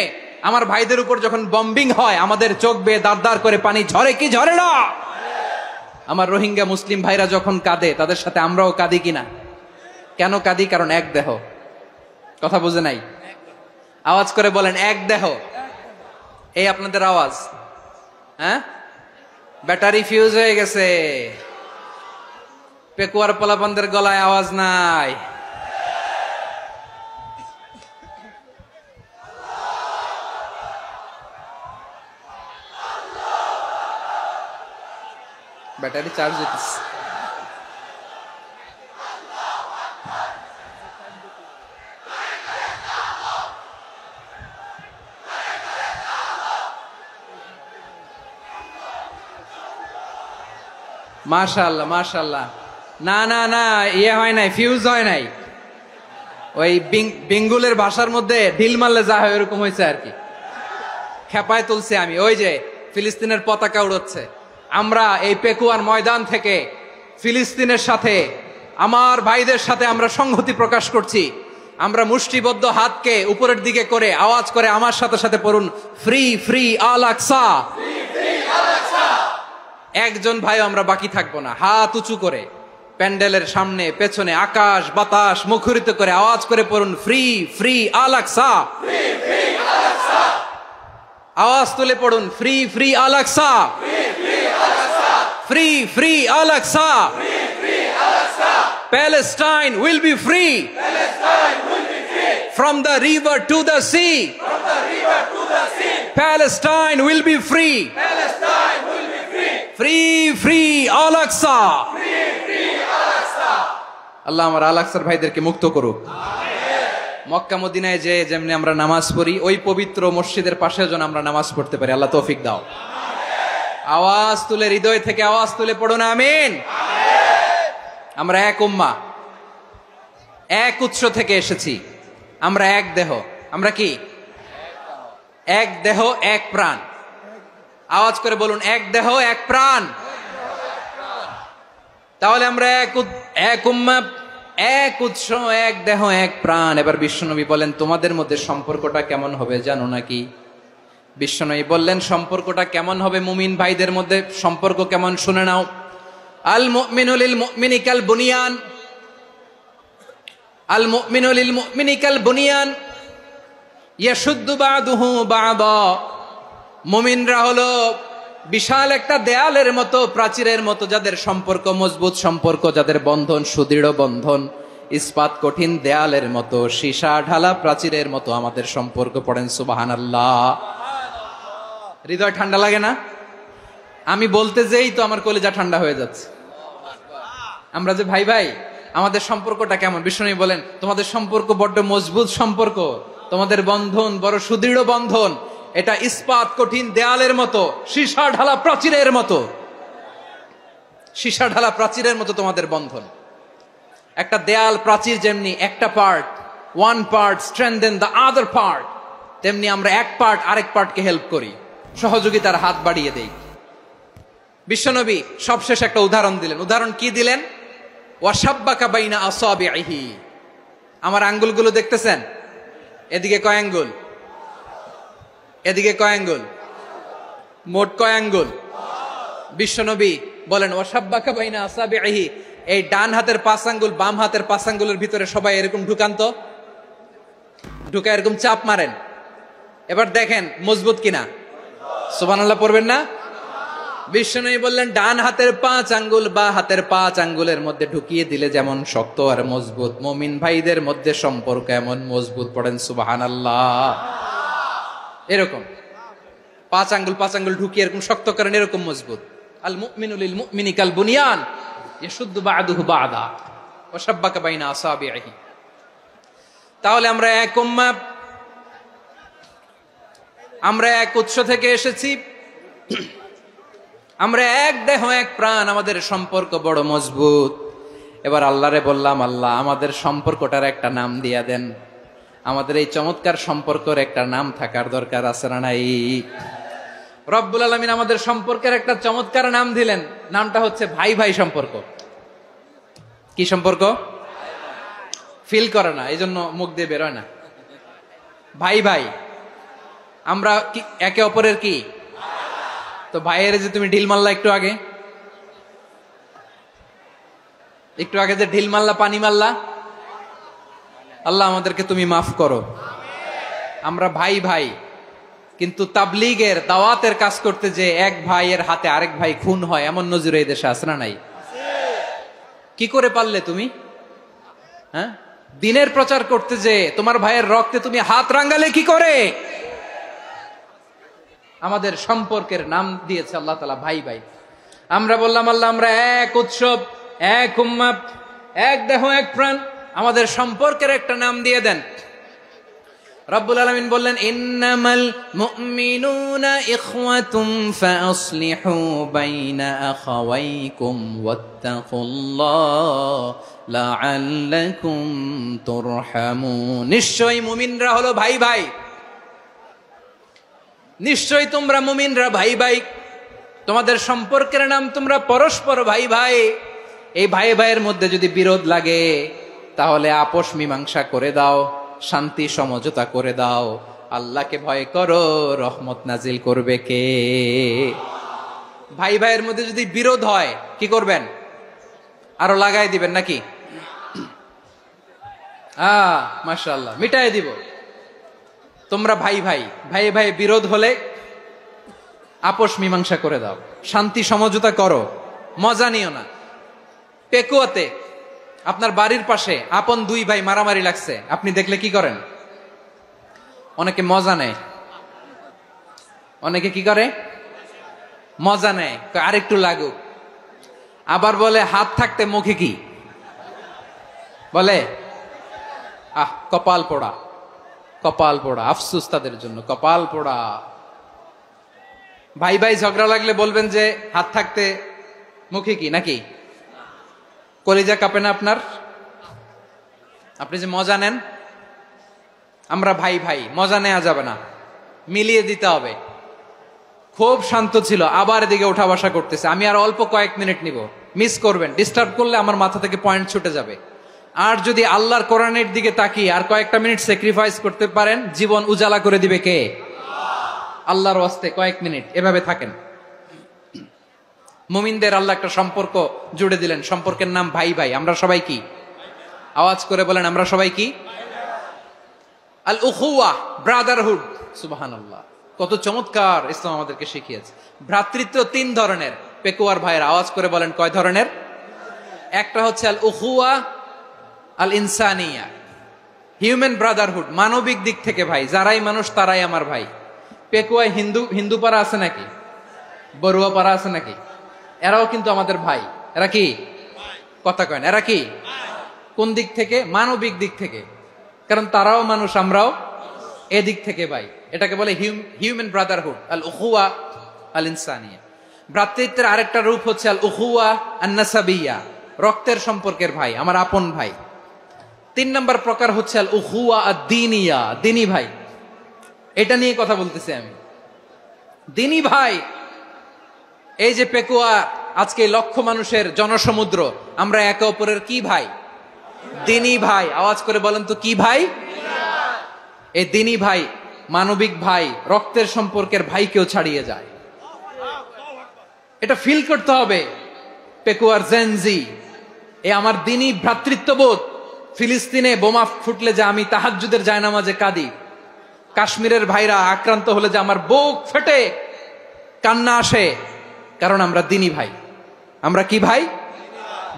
[SPEAKER 1] আমার ভাইদের উপর যখন বম্বিং হয়, আমাদের চোখ বেয়ে দাঁড় দাঁড় করে পানি ঝরে কি ঝরে না? আমার রোহিঙ্গা মুসলিম ভাইরা যখন কাঁদে, তাদের সাথে আমরাও কাঁদি কিনা? কেন কাঁদি? কারণ এক দেহ। কথা বুঝে নাই? আওয়াজ করে বলেন এক দেহ। এই আপনাদের আওয়াজ, হ্যাঁ? ব্যাটারি ফিউজ হয়ে গেছে, পেকুয়ার পোলাপানদের গলায় আওয়াজ নাই। ব্যাটারি চার্জ হইতেছে। মাশাআল্লাহ মাশাআল্লাহ। না না না, ইয়ে হয় নাই, ফিউজ হয় নাই। ওই বেঙ্গুলের ভাষার মধ্যে ঢিল মারলে যা হয় এরকম হয়েছে আর কি। খেপায় তুলছে আমি। ওই যে ফিলিস্তিনের পতাকা উড়ছে, আমরা এই পেকুয়ার ময়দান থেকে ফিলিস্তিনের সাথে, আমার ভাইদের সাথে আমরা সংহতি প্রকাশ করছি। আমরা মুষ্টিবদ্ধ হাতকে উপরের দিকে করে আওয়াজ করে আমার সাথে সাথে পড়ুন, ফ্রি ফ্রি আল আকসা। একজন ভাই আমরা বাকি থাকবো না। হাত উঁচু করে প্যান্ডেলের সামনে পেছনে আকাশ বাতাস মুখরিত করে আওয়াজ করে পড়ুন, ফ্রি ফ্রি আল আকসা। আওয়াজ তুলে পড়ুন, free free Al Aqsa, free free Al Aqsa. Palestine will be free from the river to the sea. Palestine will be free. Free free Al Aqsa. আল্লাহ আমার আল আকসার ভাইদেরকে মুক্ত করুক। মক্কা মদিনায় যে যেমনি আমরা নামাজ পড়ি, ওই পবিত্র মসজিদের পাশে যেন আমরা নামাজ পড়তে পারি। আল্লাহ তৌফিক দাও। আওয়াজ তুলে, হৃদয় থেকে আওয়াজ তুলে পড়ুন আমিন। আমরা এক উম্মাহ, এক উৎস থেকে এসেছি। আমরা এক দেহ। আমরা কি? এক দেহ এক প্রাণ। আওয়াজ করে বলুন, এক দেহ এক প্রাণ। তাহলে আমরা এক উম্মাহ, এক উৎস, এক দেহ এক প্রাণ। এবার বিশ্বনবী বলেন, তোমাদের মধ্যে সম্পর্কটা কেমন হবে জানো নাকি? বিশ্বনবী বললেন, সম্পর্কটা কেমন হবে? মুমিন ভাইদের মধ্যে সম্পর্ক কেমন শুনে নাও। আল মুমিনু লিল মুমিনি কাল বুনিয়ান, আল মুমিনু লিল মুমিনি কাল বুনিয়ান ইয়াশুদ্দু বা'দুহু বা'দা। মুমিনরা হলো বিশাল একটা দেয়ালের মতো, প্রাচীরের মতো, যাদের সম্পর্ক মজবুত সম্পর্ক, যাদের বন্ধন সুদৃঢ় বন্ধন, ইস্পাত কঠিন দেয়ালের মতো, সীসা ঢালা প্রাচীরের মতো আমাদের সম্পর্ক। পড়েন সুবহানাল্লাহ। হৃদয় ঠান্ডা লাগে না? আমি বলতে যেই তো আমার কলিজা ঠান্ডা হয়ে যাচ্ছে। আমরা যে ভাই ভাই, আমাদের সম্পর্কটা কেমন? বিষ্ণু বলেন, তোমাদের সম্পর্ক বড্ড মজবুত সম্পর্ক, তোমাদের বন্ধন বড় সুদৃঢ় বন্ধন, এটা ইস্পাত কঠিন দেয়ালের মতো, সীসা ঢালা প্রাচীরের মতো, সীসা ঢালা প্রাচীরের মতো তোমাদের বন্ধন। একটা দেয়াল প্রাচীর যেমনি একটা part, one part strengthen the other part, তেমনি আমরা এক পার্ট আরেক পার্টকে হেল্প করি, সহযোগিতার হাত বাড়িয়ে দেই। বিশ্বনবী সবশেষ একটা উদাহরণ দিলেন। উদাহরণ কি দিলেন? ওয়াশাব্বাকা বাইনা আসাবিহি। আমার আঙ্গুলগুলো দেখতেছেন? এদিকে কয় আঙ্গুল? এদিকে কয় আঙ্গুল? মোট কয় আঙ্গুল? বিশ্বনবী বলেন, ওয়াশাব্বাকা বাইনা আসাবিহি। এই ডান হাতের 5 আঙ্গুল বাম হাতের 5 আঙ্গুলের ভিতরে সবাই এরকম ঢুকান্ত, ঢুকা এরকম চাপ মারেন। এবার দেখেন মজবুত কিনা। সুবহানাল্লাহ পড়বেন না? বিশ্বনবী বললেন, ডান হাতের 5 আঙ্গুল বা হাতের 5 আঙ্গুলের মধ্যে ঢুকিয়ে দিলে যেমন শক্ত আর মজবুত, মুমিন ভাইদের মধ্যে সম্পর্ক এমন মজবুত। পড়েন সুবহানাল্লাহ। এরকম 5 আঙ্গুল ঢুকিয়ে এরকম শক্ত করেন, এরকম মজবুত। আল মুমিনু লিল মুমিনি কাল বুনিয়ান ইয়াশুদ্দু বা'দুহু বা'দা ওয়া শাব্বাকা বাইনা আসাবিহি। তাহলে আমরা এক উম্মাহ, আমরা এক উৎস থেকে এসেছি, আমরা এক দেহ এক প্রাণ, আমাদের সম্পর্ক বড় মজবুত। এবার আল্লাহরে বললাম, আল্লাহ আমাদের সম্পর্কটার একটা নাম দিয়া দেন। আমাদের এই চমৎকার সম্পর্কের একটা নাম থাকার দরকার আছে না নাই? রব্বুল আলামিন আমাদের সম্পর্কের একটা চমৎকার নাম দিলেন। নামটা হচ্ছে ভাই ভাই সম্পর্ক। কি সম্পর্ক? ফিল করে না, এই জন্য মুখ দিয়ে বেরোয় না। ভাই ভাই, আমরা কি একে অপরের কি? তো ভাইয়ের যে তুমি ঢিল মারলা একটু আগে, যে ঢিল মারলা, পানি মারলা, আল্লাহ আমাদেরকে তুমি মাফ করো। আমরা ভাই ভাই, কিন্তু তাবলীগের দাওয়াতের কাজ করতে যে এক ভাইয়ের হাতে আরেক ভাই খুন হয়, এমন নজির এই দেশে আছে না নাই? কি করে পারলে তুমি? হ্যাঁ, দিনের প্রচার করতে যে তোমার ভাইয়ের রক্তে তুমি হাত রাঙ্গালে কি করে? আমাদের সম্পর্কের নাম দিয়েছে আল্লাহ তাআলা ভাই ভাই। আমরা বললাম, আল্লাহ আমরা এক উৎসব, এক উম্মাহ, এক দেহ এক প্রাণ, আমাদের সম্পর্কের একটা নাম দিয়ে দেন। রব্বুল আলামিন বললেন, ইন্নামাল মুমিনুনা ইখওয়াতুম ফাসলিহু বাইনা আখাওয়াইকুম ওয়াত্তাকুল্লাহ লাআল্লাকুম তুরহামুন। নিশ্চয়ই মুমিনরা হলো ভাই ভাই, নিশ্চয়ই তোমরা মুমিনরা ভাই ভাই, তোমাদের সম্পর্কের নাম তোমরা পরস্পর ভাই ভাই। এই ভাই ভাইয়ের মধ্যে যদি বিরোধ লাগে তাহলে আপোষ মীমাংসা করে দাও, শান্তি সমঝোতা করে দাও। আল্লাহকে ভয় করো, রহমত নাজিল করবে কে? ভাই ভাইয়ের মধ্যে যদি বিরোধ হয় কি করবেন? আরো লাগাই দিবেন নাকি? মাশাআল্লাহ, মিটাই দিব। তোমরা ভাই ভাই, ভাই ভাই বিরোধ হলে আপোষ মীমাংসা করে দাও, শান্তি সমঝোতা করো, মজা নিও না। পেকুয়াতে আপনার বাড়ির পাশে আপন 2 ভাই মারামারি লাগছে, আপনি দেখলে কি করেন? অনেকে মজা নেয়। অনেকে কি করে? মজা নেয়, আরেকটু লাগুক। আবার বলে হাত থাকতে মুখে কি বলে? কপাল পোড়া, কপাল পোড়া, আফসুস তাদের জন্য, কপাল পোড়া। ভাই ভাই ঝগড়া লাগলে বলবেন যে হাত থাকতে মুখে কি নাকি? কলিজা কাঁপে না আপনার? আপনি যে মজা নেন, আমরা ভাই ভাই, মজা নেওয়া যাবে না, মিলিয়ে দিতে হবে। খুব শান্ত ছিল, আবার এদিকে ওঠা বসা করতেছে, আমি আর অল্প কয়েক মিনিট নিব, মিস করবেন, ডিস্টার্ব করলে আমার মাথা থেকে পয়েন্ট ছুটে যাবে। আর যদি আল্লাহর কোরআনের দিকে তাকিয়ে আর কয়েকটা মিনিট স্যাক্রিফাইস করতে পারেন, জীবন উজালা করে দিবে কে? আল্লাহর ওয়াস্তে কয়েক মিনিট এভাবে থাকেন। মুমিনদের আল্লাহ একটা সম্পর্ক জুড়ে দিলেন, সম্পর্কের নাম ভাই ভাই। আমরা সবাই কি? আওয়াজ করে বলেন, আমরা সবাই কি? আল উখুয়া, ব্রাদারহুড। সুবহানাল্লাহ, কত চমৎকার ইসলাম আমাদেরকে শিখিয়েছে। ভ্রাতৃত্ব তিন ধরনের। পেকুয়ার ভাইয়ের আওয়াজ করে বলেন, কয় ধরনের? একটা হচ্ছে আল উখুয়া আল ইনসানিয়া, হিউম্যান ব্রাদারহুড, মানবিক দিক থেকে ভাই, যারাই মানুষ তারাই আমার ভাই। পেকুয়ায় হিন্দু পাড়া আছে নাকি? বড়ুয়া পাড়া আছে নাকি? এরাও কিন্তু আমাদের ভাই। এরা কি? কথা কয় না, এরা কি? কোন দিক থেকে? মানবিক দিক থেকে, কারণ তারাও মানুষ, আমরাও এদিক থেকে ভাই। এটাকে বলে হিউম্যান ব্রাদারহুড, আল উখুয়া আল ইনসানিয়া। ভ্রাতৃত্বের আরেকটা রূপ হচ্ছে আল উখুয়া আন নাসাবিয়া, রক্তের সম্পর্কের ভাই, আমার আপন ভাই। তিন নম্বর প্রকার হচ্ছে আল উখুয়া আদ দ্বীনিয়া, দ্বীনি ভাই। এটা নিয়ে কথা বলতেছি আমি, দ্বীনি ভাই। এই যে পেকুয়া, আজকে লক্ষ মানুষের জনসমুদ্র, আমরা একে অপরের কি ভাই? দ্বীনি ভাই। আওয়াজ করে বলেন তো, কি ভাই? এই দ্বীনি ভাই, মানবিক ভাই, রক্তের সম্পর্কের ভাইকেও ছাড়িয়ে যায়। এটা ফিল করতে হবে। পেকুয়ার জেনজি, এ আমার দ্বীনি ভ্রাতৃত্ববোধ। ফিলিস্তিনে বোমা ফুটলে যে আমি তাহাজ্জুদের জায়নামাজে কাঁদি, কাশ্মীরের ভাইরা আক্রান্ত হলে যে আমার বুক ফেটে কান্না আসে, কারণ আমরা দ্বীনি ভাই। আমরা কি ভাই?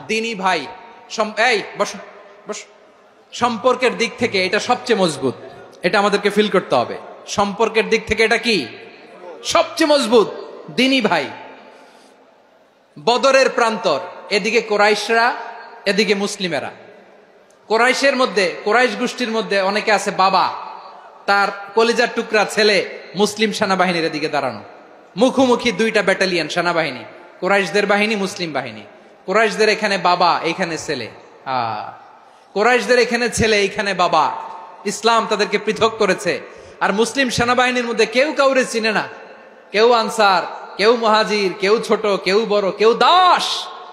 [SPEAKER 1] দ্বীনি ভাই। এই বস বস। সম্পর্কের দিক থেকে এটা সবচেয়ে মজবুত, এটা আমাদেরকে ফিল করতে হবে। সম্পর্কের দিক থেকে এটা কি? সবচেয়ে মজবুত, দ্বীনি ভাই। বদরের প্রান্তর, এদিকে কোরাইশরা, এদিকে মুসলিমেরা। কোরাইশের মধ্যে, কোরাইশ গোষ্ঠীর মধ্যে অনেকে আছে বাবা, তার কলিজার টুকরা ছেলে মুসলিম সেনাবাহিনীর এদিকে দাঁড়ানো, মুখোমুখি দুইটা ব্যাটালিয়ন সেনাবাহিনী, কোরাইশদের বাহিনী, মুসলিম বাহিনী। কোরাইশদের এখানে বাবা, এইখানে ছেলে। কোরাইশদের এখানে ছেলে, এইখানে বাবা। ইসলাম তাদেরকে পৃথক করেছে। আর মুসলিম সেনাবাহিনীর মধ্যে কেউ কাউরে চিনে না, কেউ আনসার, কেউ মুহাজির, কেউ ছোট, কেউ বড়, কেউ দাস,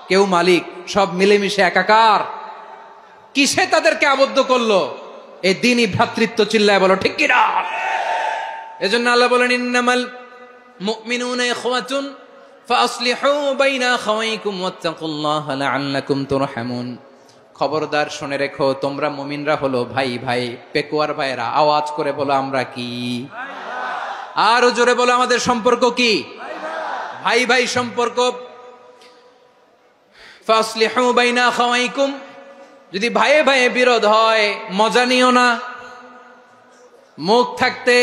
[SPEAKER 1] কেউ মালিক, সব মিলেমিশে একাকার। কিসে তাদেরকে আবদ্ধ করলো? এই দ্বীনি ভ্রাতৃত্ব। চিল্লায় বলো ঠিক কিনা? এজন্য আল্লাহ বলেন, ইন্নামাল মুমিনুনা ইখওয়াতুন ফাসলিহু বাইনা আখাওয়াইকুম ওয়াত্তাকুল্লাহা লাআল্লাকুম তুরহামুন। খবরদার শুনে রেখো, তোমরা মুমিনরা হলো ভাই ভাই। পেকুয়ার ভাইরা আওয়াজ করে বলো, আমরা কি? আরো জোরে বলো, আমাদের সম্পর্ক কি? ভাই ভাই সম্পর্ক। ফাসলিহু বাইনা আখাওয়াইকুম, যদি ভাইয়ে ভাইয়ে বিরোধ হয় মজা নিও না। মুখ থাকতে,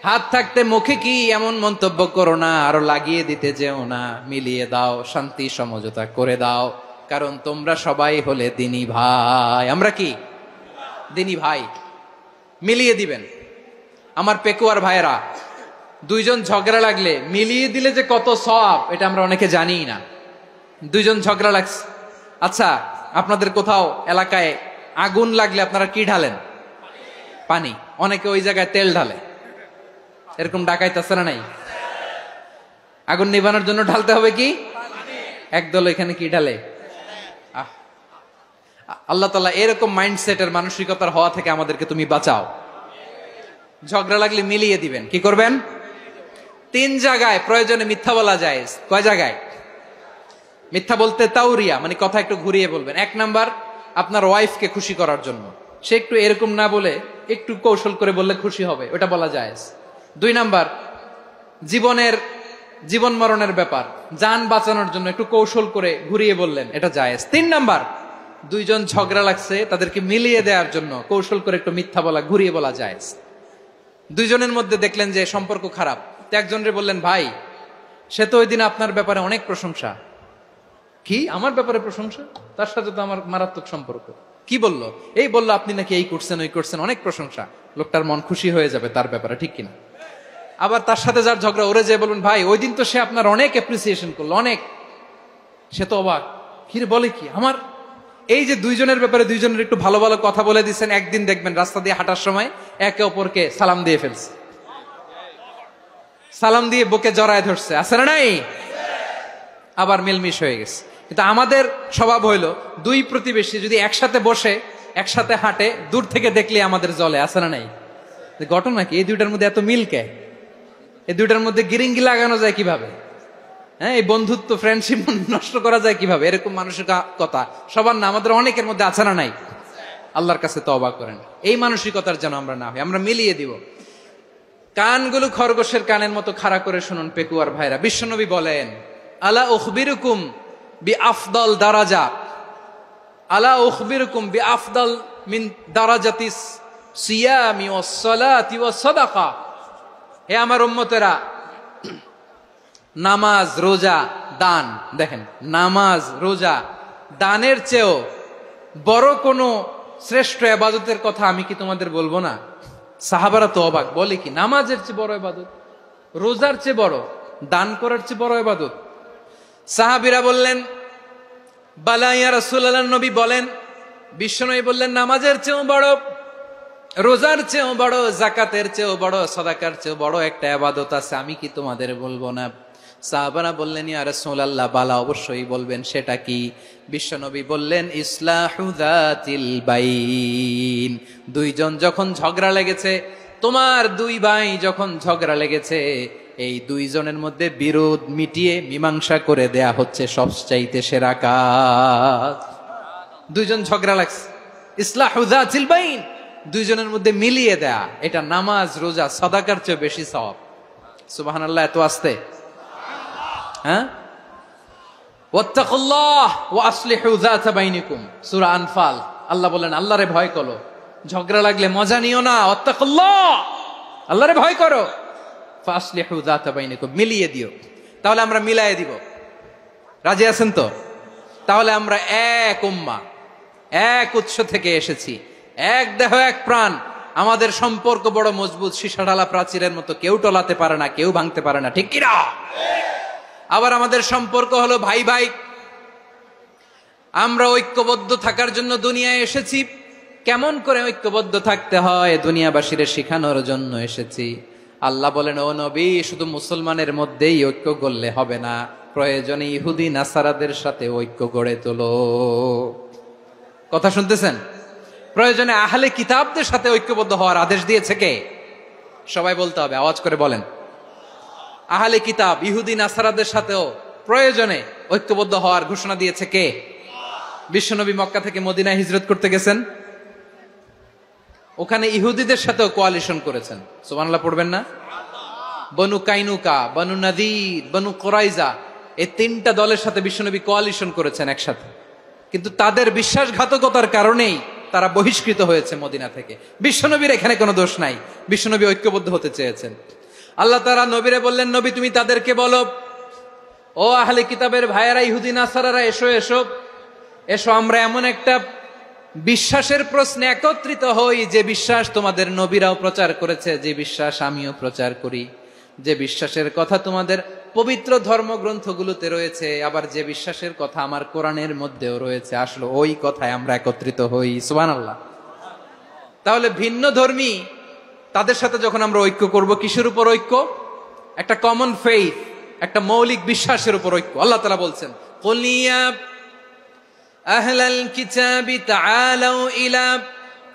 [SPEAKER 1] হাত থাকতে মুখে কি এমন মন্তব্য করো না, আরো লাগিয়ে দিতে যেও না। মিলিয়ে দাও, শান্তি সমঝোতা করে দাও, কারণ তোমরা সবাই হলে দ্বীনি ভাই। আমরা কি? দ্বীনি ভাই। মিলিয়ে দিবেন। আমার পেকুয়ার ভাইয়েরা, দুইজন ঝগড়া লাগলে মিলিয়ে দিলে যে কত সওয়াব, এটা আমরা অনেকে জানি না। দুইজন ঝগড়া লাগছে, আচ্ছা আপনাদের কোথাও এলাকায় আগুন লাগলে আপনারা কি ঢালেন? পানি। অনেকে ওই জায়গায় তেল ঢালে, এরকম ডাকাইতেছে না নাই? আগুন নিভানোর জন্য ঢালতে হবে কি? একদল এখানে কি ঢালে? আল্লাহ তাআলা এরকম মাইন্ডসেটের, মানসিকতার হওয়া থেকে আমাদেরকে তুমি বাঁচাও। ঝগড়া লাগলে মিলিয়ে দিবেন। কি করবেন? তিন জায়গায় প্রয়োজনে মিথ্যা বলা যায়। কয় জায়গায় মিথ্যা বলতে? তাউরিয়া, মানে কথা একটু ঘুরিয়ে বলবেন। এক নাম্বার, আপনার ওয়াইফকে খুশি করার জন্য, সে একটু এরকম না বলে একটু কৌশল করে বললে খুশি হবে, ওটা বলা যায়। দুই নাম্বার, জীবন মরণের ব্যাপার, জান বাঁচানোর জন্য একটু কৌশল করে ঘুরিয়ে বললেন, এটা জায়েজ। তিন নাম্বার, দুইজন ঝগড়া লাগছে, তাদেরকে মিলিয়ে দেওয়ার জন্য কৌশল করে একটু মিথ্যা বলা, ঘুরিয়ে বলা জায়েজ। দুইজনের মধ্যে দেখলেন যে সম্পর্ক খারাপ, তো একজনরে বললেন, ভাই সে তো ওই দিন আপনার ব্যাপারে অনেক প্রশংসা। কি? আমার ব্যাপারে প্রশংসা? তার সাথে তো আমার মারাত্মক সম্পর্ক। কি বললো? এই বললো আপনি নাকি এই করছেন ওই করছেন, অনেক প্রশংসা। লোকটার মন খুশি হয়ে যাবে তার ব্যাপারে, ঠিক কিনা? আবার তার সাথে যার ঝগড়া, ওরে যে বলবেন ভাই ওই দিন তো সে আপনার অনেক অ্যাপ্রিসিয়েশন করলো, অনেক। সে তো অবাক, কিরে বলে কি? আমার এই যে দুইজনের ব্যাপারে দুইজনের একটু ভালো ভালো কথা বলে দিচ্ছেন, একদিন দেখবেন রাস্তা দিয়ে হাঁটার সময় একে অপরকে সালাম দিয়ে ফেলছে, সালাম দিয়ে বুকে জড়ায় ধরছে, আছে না নাই? আবার মিলমিশ হয়ে গেছে। কিন্তু আমাদের স্বভাব হইলো দুই প্রতিবেশী যদি একসাথে বসে একসাথে হাঁটে, দূর থেকে দেখলে আমাদের জলে, আছে না নাই? ঘটনা কি? এই দুইটার মধ্যে এত মিল কে? এই দুইটার মধ্যে গিরিঙ্গি লাগানো যায় কিভাবে? হ্যাঁ, এই বন্ধুত্ব ফ্রেন্ডশিপ নষ্ট করা যায় কিভাবে? এরকম মানসিকতা সবার না, আমাদের অনেকের মধ্যে আছে না নাই? আল্লাহর কাছে তওবা করেন, এই মানসিকতার যেন আমরা না হই, আমরা মিলিয়ে দিব। কানগুলো খরগোশের কানের মতো খাড়া করে শুনুন পেকুয়ার ভাইরা। বিশ্বনবী বলেন, আলা উখবিরুকুম বি আফদল দারাজা, আলা উখবিরুকুম বি আফদল মিন দারাজাতিস সিয়ামি ওয়াস সালাতি ওয়াস সাদাকা। হে আমার উম্মতেরা, নামাজ, রোজা, দান, দেখেন নামাজ, রোজা, দানের চেয়েও বড় কোন শ্রেষ্ঠ ইবাদতের কথা আমি কি তোমাদের বলবো না? সাহাবারা তো অবাক, বলে কি নামাজের চেয়ে বড় ইবাদত, রোজার চেয়ে বড়, দান করার চেয়ে বড় ইবাদত? সাহাবীরা বললেন, বালা ইয়া রাসূলুল্লাহ, নবী বলেন। বিশ্বনবী বললেন, নামাজের চেয়েও বড়, রোজার চেয়েও বড়, যাকাতের চেয়েও বড়, সাদাকার চেয়েও বড় একটা ইবাদত আছে, আমি কি তোমাদের বলবো না? সাহাবারা বললেন, ইয়া রাসূলুল্লাহ, বালা, অবশ্যই বলবেন, সেটা কি? বিশ্বনবী বললেন, ইসলাহু যাতিল বাইন। দুইজন যখন ঝগড়া লেগেছে, তোমার দুই ভাই যখন ঝগড়া লেগেছে, এই দুইজনের মধ্যে বিরোধ মিটিয়ে মীমাংসা করে দেয়া হচ্ছে সবচাইতে সেরা কাজ। দুইজন ঝগড়া লাগছে, ইসলাহু যাতিল বাইন, দুইজনের মধ্যে মিলিয়ে দেয়া, এটা নামাজ, রোজা, সাদাকার চেয়ে বেশি সওয়াব। সুবহানাল্লাহ, এত আস্তে? হ্যাঁ, ওয়াত্তাকুল্লাহ ওয়া আসলিহু যাতা বাইনিকুম, সূরা আনফাল। আল্লাহ বলেন, আল্লাহরে ভয় করো, ঝগড়া লাগলে মজা নিও না, ওয়াত্তাকুল্লাহ, আল্লাহরে ভয় করো, ফাসলিহু যাতা বাইনিকুম, মিলিয়ে দিও। তাহলে আমরা মিলায়ে দিব, রাজি আছেন তো? তাহলে আমরা এক উম্মাহ, এক উৎস থেকে এসেছি, এক দেহ এক প্রাণ, আমাদের সম্পর্ক বড় মজবুত, সীসাঢালা প্রাচীরের মতো, কেউ টলাতে পারে না, কেউ ভাঙতে পারে না, ঠিক কিনা? আবার আমাদের সম্পর্ক হলো ভাই ভাই, আমরা ঐক্যবদ্ধ থাকার জন্য দুনিয়ায় এসেছি। কেমন করে ঐক্যবদ্ধ থাকতে হয় দুনিয়াবাসীর শেখানোর জন্য এসেছি। আল্লাহ বলেন, ও নবী, শুধু মুসলমানের মধ্যেই ঐক্য গড়লে হবে না, প্রয়োজনে ইহুদি নাসারাদের সাথে ঐক্য গড়ে তোলো। কথা শুনতেছেন? প্রয়োজনে আহলে কিতাবদের সাথে ঐক্যবদ্ধ হওয়ার আদেশ দিয়েছে কে? সবাই বলতে হবে, আওয়াজ করে বলেন। আহলে কিতাব ইহুদি নাসারাদের সাথেও প্রয়োজনে ঐক্যবদ্ধ হওয়ার ঘোষণা দিয়েছে কে? বিশ্বনবী মক্কা থেকে মদিনায় হিজরত করতে গেছেন, ওখানে ইহুদিদের সাথেও কোয়ালিশন করেছেন। সুবহানাল্লাহ পড়বেন না? বনু কাইনুকা, বনু নাদির, বনু কুরাইজা, এই তিনটা দলের সাথে বিশ্বনবী কোয়ালিশন করেছেন একসাথে। কিন্তু তাদের বিশ্বাসঘাতকতার কারণেই তারা বহিষ্কৃত হয়েছে মদিনা থেকে। বিশ্বনবীর এখানে কোনো দোষ নাই, বিশ্বনবী ঐক্যবদ্ধ হতে চেয়েছেন। আল্লাহ তাআলা নবীরে বললেন, নবী তুমি তাদেরকে বলো, ও আহলে কিতাবের ভাইয়েরা, ইহুদি নাসারারা, এসো এসো এসো, আমরা এমন একটা বিশ্বাসের প্রশ্নে একত্রিত হই, যে বিশ্বাস তোমাদের নবীরাও প্রচার করেছে, যে বিশ্বাস আমিও প্রচার করি, যে বিশ্বাসের কথা তোমাদের পবিত্র ধর্মগ্রন্থগুলোতে রয়েছে, আবার যে বিশ্বাসের কথা আমার কোরআনের মধ্যেও রয়েছে, আসলে ওই কথায় আমরা একত্রিত হই। সুবহানাল্লাহ। তাহলে ভিন্ন ধর্মী তাদের সাথে যখন আমরা ঐক্য করব, কিসের উপর ঐক্য? একটা কমন ফেইথ, একটা মৌলিক বিশ্বাসের উপর ঐক্য। আল্লাহ তাআলা বলছেন, কুল ইয়া আহলাল কিতাবি তাআলাউ ইলা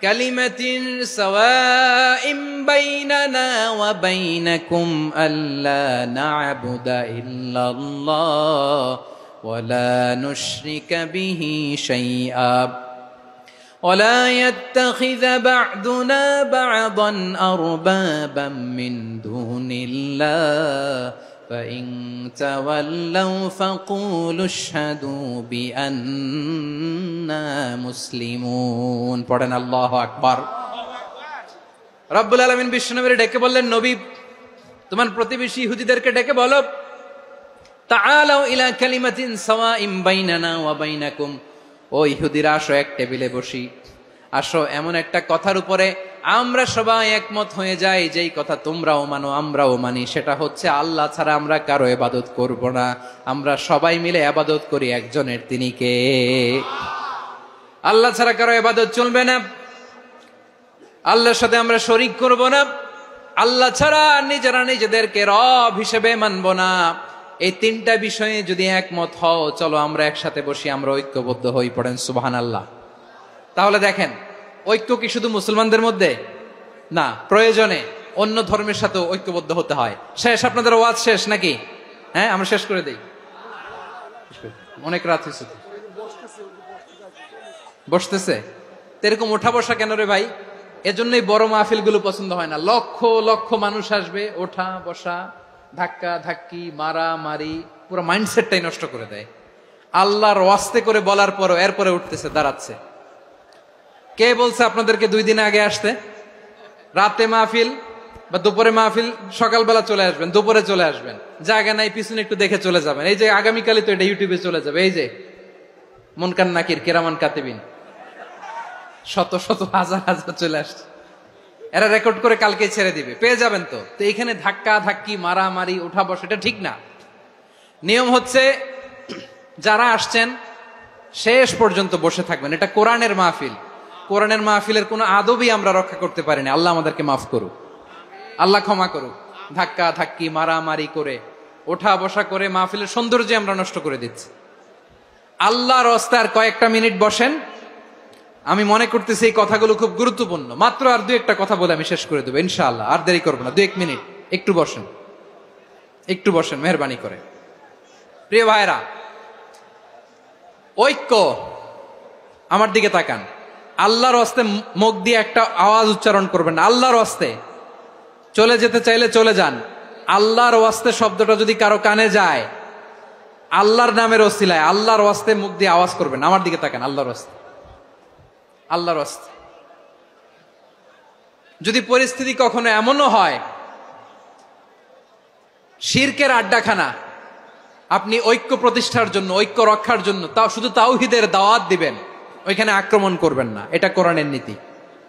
[SPEAKER 1] কালিমাতিন সাওয়াইম বাইনানা ওয়া বাইনাকুম আল্লা না'বুদা ইল্লাল্লাহ ওয়া লা নুশরিকা বিহি শাইআ ولا يتخذ بعضنا بعضا أربابا من دون الله فإن تولوا فقولوا اشهدوا بأننا مسلمون। পড়েন আল্লাহু আকবার। রব্বুল আলামিন বিশ্বনবীর ডেকে বললেন, নবী তোমার প্রতিবেশী ইহুদিদেরকে ডেকে বলো, তাআলাউ ইলা কালিমাতিন সাওয়াইম বাইনানা ওয়া বাইনাকুম, ও ইহুদিরা আসো এক টেবিলে বসি, আসো এমন একটা কথার উপরে আমরা সবাই একমত হয়ে যাই, যেই কথা তোমরাও মানো আমরাও মানি, সেটা হচ্ছে আল্লাহ ছাড়া আমরা কারো ইবাদত করব না, আমরা সবাই মিলে ইবাদত করি একজনের, তিনি কে? আল্লাহ ছাড়া কারো ইবাদত চলবে না, আল্লাহর সাথে আমরা শরীক করব না, আল্লাহ ছাড়া নিজেরা নিজেদেরকে রব হিসেবে মানব না। এই তিনটা বিষয়ে যদি একমত হও, চলো আমরা একসাথে বসি, আমরা ঐক্যবদ্ধ হই, পড়েন সুবহানাল্লাহ। তাহলে দেখেন, ঐক্য কি শুধু মুসলমানদের মধ্যে না, প্রয়োজনে অন্য ধর্মের সাথে ঐক্যবদ্ধ হতে হয়। শেষ, আপনাদের ওয়াজ শেষ নাকি? হ্যাঁ, আমরা শেষ করে দেই, অনেক রাত হয়েছে। বসতেছে তো এরকম ওঠা বসা কেন রে ভাই? এজন্যই বড় মাহফিল গুলো পছন্দ হয় না। লক্ষ লক্ষ মানুষ আসবে, ওঠা বসা, ধাক্কা ধাক্কি, মারা মারি, পুরো মাইন্ডসেটটাই নষ্ট করে দেয়। আল্লাহর ওয়াস্তে করে বলার পরও এরপরে উঠতেছে, দাঁড়াচ্ছে। কে বলছে আপনাদেরকে 2 দিন আগে আসতে? রাতে মাহফিল বা দুপুরে মাহফিল, সকালবেলা চলে আসবেন, দুপুরে চলে আসবেন, জায়গা নাই পিছনে একটু দেখে চলে যাবেন। এই যে আগামীকালই তো এটা ইউটিউবে চলে যাবে, এই যে মুনকার নাকির কিরামান কাতিবিন, শত শত হাজার হাজার চলে আসছে, এরা রেকর্ড করে কালকে ছেড়ে দিবে, পেয়ে যাবেন। তো এখানে ধাক্কা ধাক্কি, মারামারি, উঠা বসা, এটা ঠিক না। নিয়ম হচ্ছে যারা আসছেন শেষ পর্যন্ত বসে থাকবেন। এটা কোরআনের মাহফিল, কোরআনের মাহফিলের কোনো আদবই আমরা রক্ষা করতে পারিনি। আল্লাহ আমাদেরকে মাফ করুক, আল্লাহ ক্ষমা করুক। ধাক্কা ধাক্কি, মারামারি করে, ওঠা বসা করে মাহফিলের সৌন্দর্য আমরা নষ্ট করে দিচ্ছি। আল্লাহর রাস্তায় আর কয়েকটা মিনিট বসেন। আমি মনে করতেছি এই কথাগুলো খুব গুরুত্বপূর্ণ। মাত্র আর 2-1টা কথা বলে আমি শেষ করে দেবো ইনশাআল্লাহ, আর দেরি করবো না। 2-1 মিনিট একটু বসেন, একটু বসেন মেহরবানি করে। প্রিয় ভাইরা, ঐক্য, আমার দিকে তাকান। আল্লাহর ওয়াস্তে মুখ দিয়ে একটা আওয়াজ উচ্চারণ করবেন না। আল্লাহর ওয়াস্তে চলে যেতে চাইলে চলে যান। আল্লাহর ওয়াস্তে শব্দটা যদি কারো কানে যায়, আল্লাহর নামের ওসিলায় আল্লাহর ওয়াস্তে মুখ দিয়ে আওয়াজ করবেন। আমার দিকে তাকান, আল্লাহর ওয়াস্তে, আল্লাহর ওয়াস্তে। যদি পরিস্থিতি কখনো এমনও হয় শিরকের আড্ডাখানা, আপনি ঐক্য প্রতিষ্ঠার জন্য, ঐক্য রক্ষার জন্য তাও শুধু তাওহীদের দাওয়াত দিবেন, ওইখানে আক্রমণ করবেন না। এটা কোরআনের নীতি।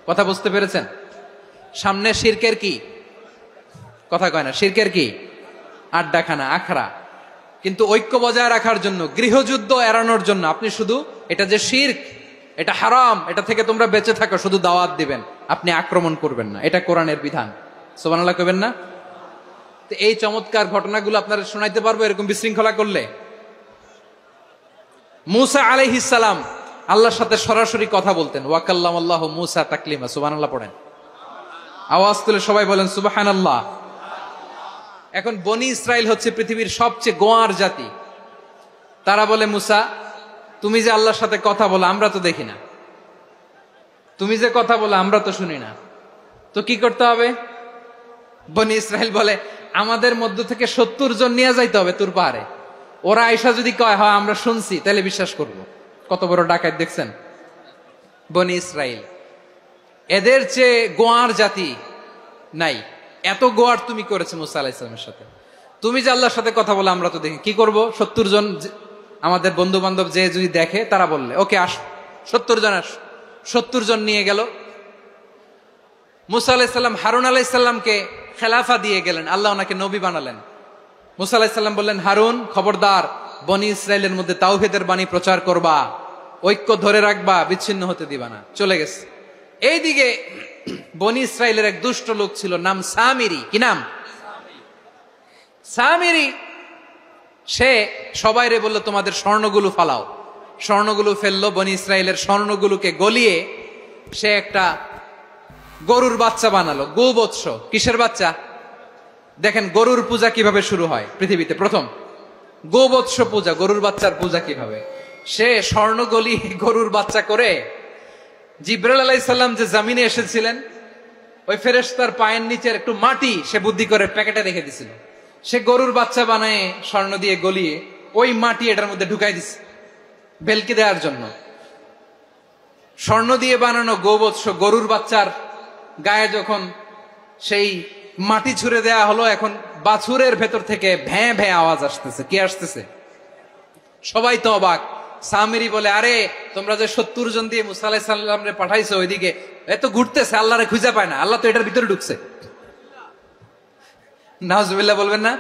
[SPEAKER 1] কথা বুঝতে পেরেছেন? সামনে শিরকের কি কথা কয় না, শিরকের কি আড্ডাখানা, আখড়া। কিন্তু ঐক্য বজায় রাখার জন্য, গৃহযুদ্ধ এড়ানোর জন্য আপনি শুধু এটা যে শিরক, এটা হারাম, এটা থেকে তোমরা বেঁচে থাকো, শুধু দাওয়াত দিবেন, আপনি আক্রমণ করবেন না। এটা কোরআনের বিধান। সুবহানাল্লাহ কইবেন না? তো এই চমৎকার ঘটনাগুলো আপনারা শোনাইতে পারবো এরকম বিশৃঙ্খলা করলে। মূসা আলাইহিস সালাম আল্লাহর সাথে সরাসরি কথা বলতেন। ওয়াকাল্লামাল্লাহু মূসা তাকলিমা। সুবহানাল্লাহ পড়েন, আওয়াজ তুলে সবাই বলেন সুবহানাল্লাহ। এখন বনি ইসরাইল হচ্ছে পৃথিবীর সবচেয়ে গোয়ার জাতি। তারা বলে, মূসা তুমি যে আল্লাহর সাথে কথা বলো আমরা তো দেখি না, তুমি যে কথা বলো আমরা তো শুনি না, তো কি করতে হবে? বনি ইসরাইল বলে, আমাদের মধ্য থেকে 70 জন নিয়ে যাইতে হবে তুর পাহাড়ে। ওরা আয়সা যদি কয় হয় আমরা শুনছি, তাহলে বিশ্বাস করব। কত বড় ডাকাত দেখছেন বনি ইসরাইল। এদের চেয়ে গোয়ার জাতি নাই। এত গোয়ার তুমি করেছে মুসা আলাইহিস সালামের সাথে। তুমি যে আল্লাহর সাথে কথা বলে আমরা তো দেখি, কি করব? 70 জন আমাদের বন্ধু বান্ধব যে যদি দেখে, তারা বললে ওকে আস, 70 জন আস। 70 জন নিয়ে গেল। মুসা আলাইহিস সালাম হারুন আলাইহিস সালামকে খেলাফা দিয়ে গেলেন, আল্লাহ ওনাকে নবী বানালেন। মুসা আলাইহিস সালাম বললেন, হারুন খবরদার, বনি ইসরাইলের মধ্যে তাওহীদের বাণী প্রচার করবা, ঐক্য ধরে রাখবা, বিচ্ছিন্ন হতে দিবা না। চলে গেছে। এইদিকে বনি ইসরাইলের এক দুষ্ট লোক ছিল, নাম সামিরি। কি নাম? সামিরি। সে সবাইরে বলল, তোমাদের স্বর্ণগুলো ফালাও। স্বর্ণগুলো ফেললো। বনি ইসরাইলের স্বর্ণগুলোকে গলিয়ে সে একটা গরুর বাচ্চা বানালো। গোবৎস। কিসের বাচ্চা? দেখেন গরুর পূজা কিভাবে শুরু হয় পৃথিবীতে প্রথম। গোবৎস পূজা, গরুর বাচ্চার পূজা কিভাবে। সে স্বর্ণ গলি গরুর বাচ্চা করে, জিব্রাইল আলাইহিস সালাম যে জামিনে এসেছিলেন, ওই ফেরেশতার পায়ের নিচের একটু মাটি সে বুদ্ধি করে প্যাকেটে রেখে দিছিল। সে গরুর বাচ্চা বানায় স্বর্ণ দিয়ে গলিয়ে ওই মাটি এটার মধ্যে ঢুকাই দিছে ভেলকি দেওয়ার জন্য। স্বর্ণ দিয়ে বানানো গোবৎস গরুর বাচ্চার গায়ে যখন সেই মাটি ছুঁড়ে দেয়া হলো, এখন বাছুরের ভেতর থেকে ভ্যাঁ ভ্যাঁ আওয়াজ আসতেছে। কি আসতেছে? সবাই তো অবাক। সামিরি বলে, আরে তোমরা যে 70 জন দিয়ে মুসা আলাইহিস সালাম রে পাঠাইছো ওইদিকে, এত ঘুরতেছে, আল্লাহরে খুঁজে পায় না, আল্লাহ তো এটার ভিতরে ঢুকছে। নাউজুবিল্লাহ বলবেন না?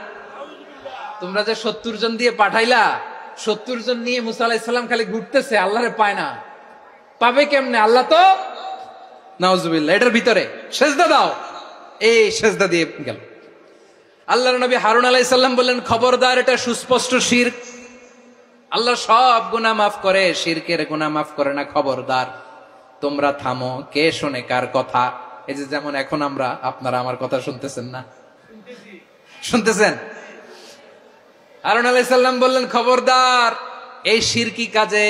[SPEAKER 1] তোমরা যে 70 জন দিয়ে পাঠাইলা, 70 জন নিয়ে মুসা আলাইহিস সালাম খালি ঘুরতেছে, আল্লাহরে পায় না। পাবে কেমনে? আল্লাহ তো নাউজুবিল্লাহ এটার ভিতরে, সেজদা দাও, এই সেজদা দিয়ে গেল। আল্লাহর নবী হারুন আলাইহিস সালাম বললেন, খবরদার, এটা সুস্পষ্ট শিরক। আল্লাহ সব গুনাহ মাফ করে, শিরকের গুনাহ মাফ করে না, খবরদার তোমরা থামো। কে শোনে কার কথা? এই যে যেমন এখন আমরা, আপনারা আমার কথা শুনতেছেন না? শুনতেছেন? হারুন আলাইহিস সালাম বললেন, খবরদার, এই শিরকি কাজে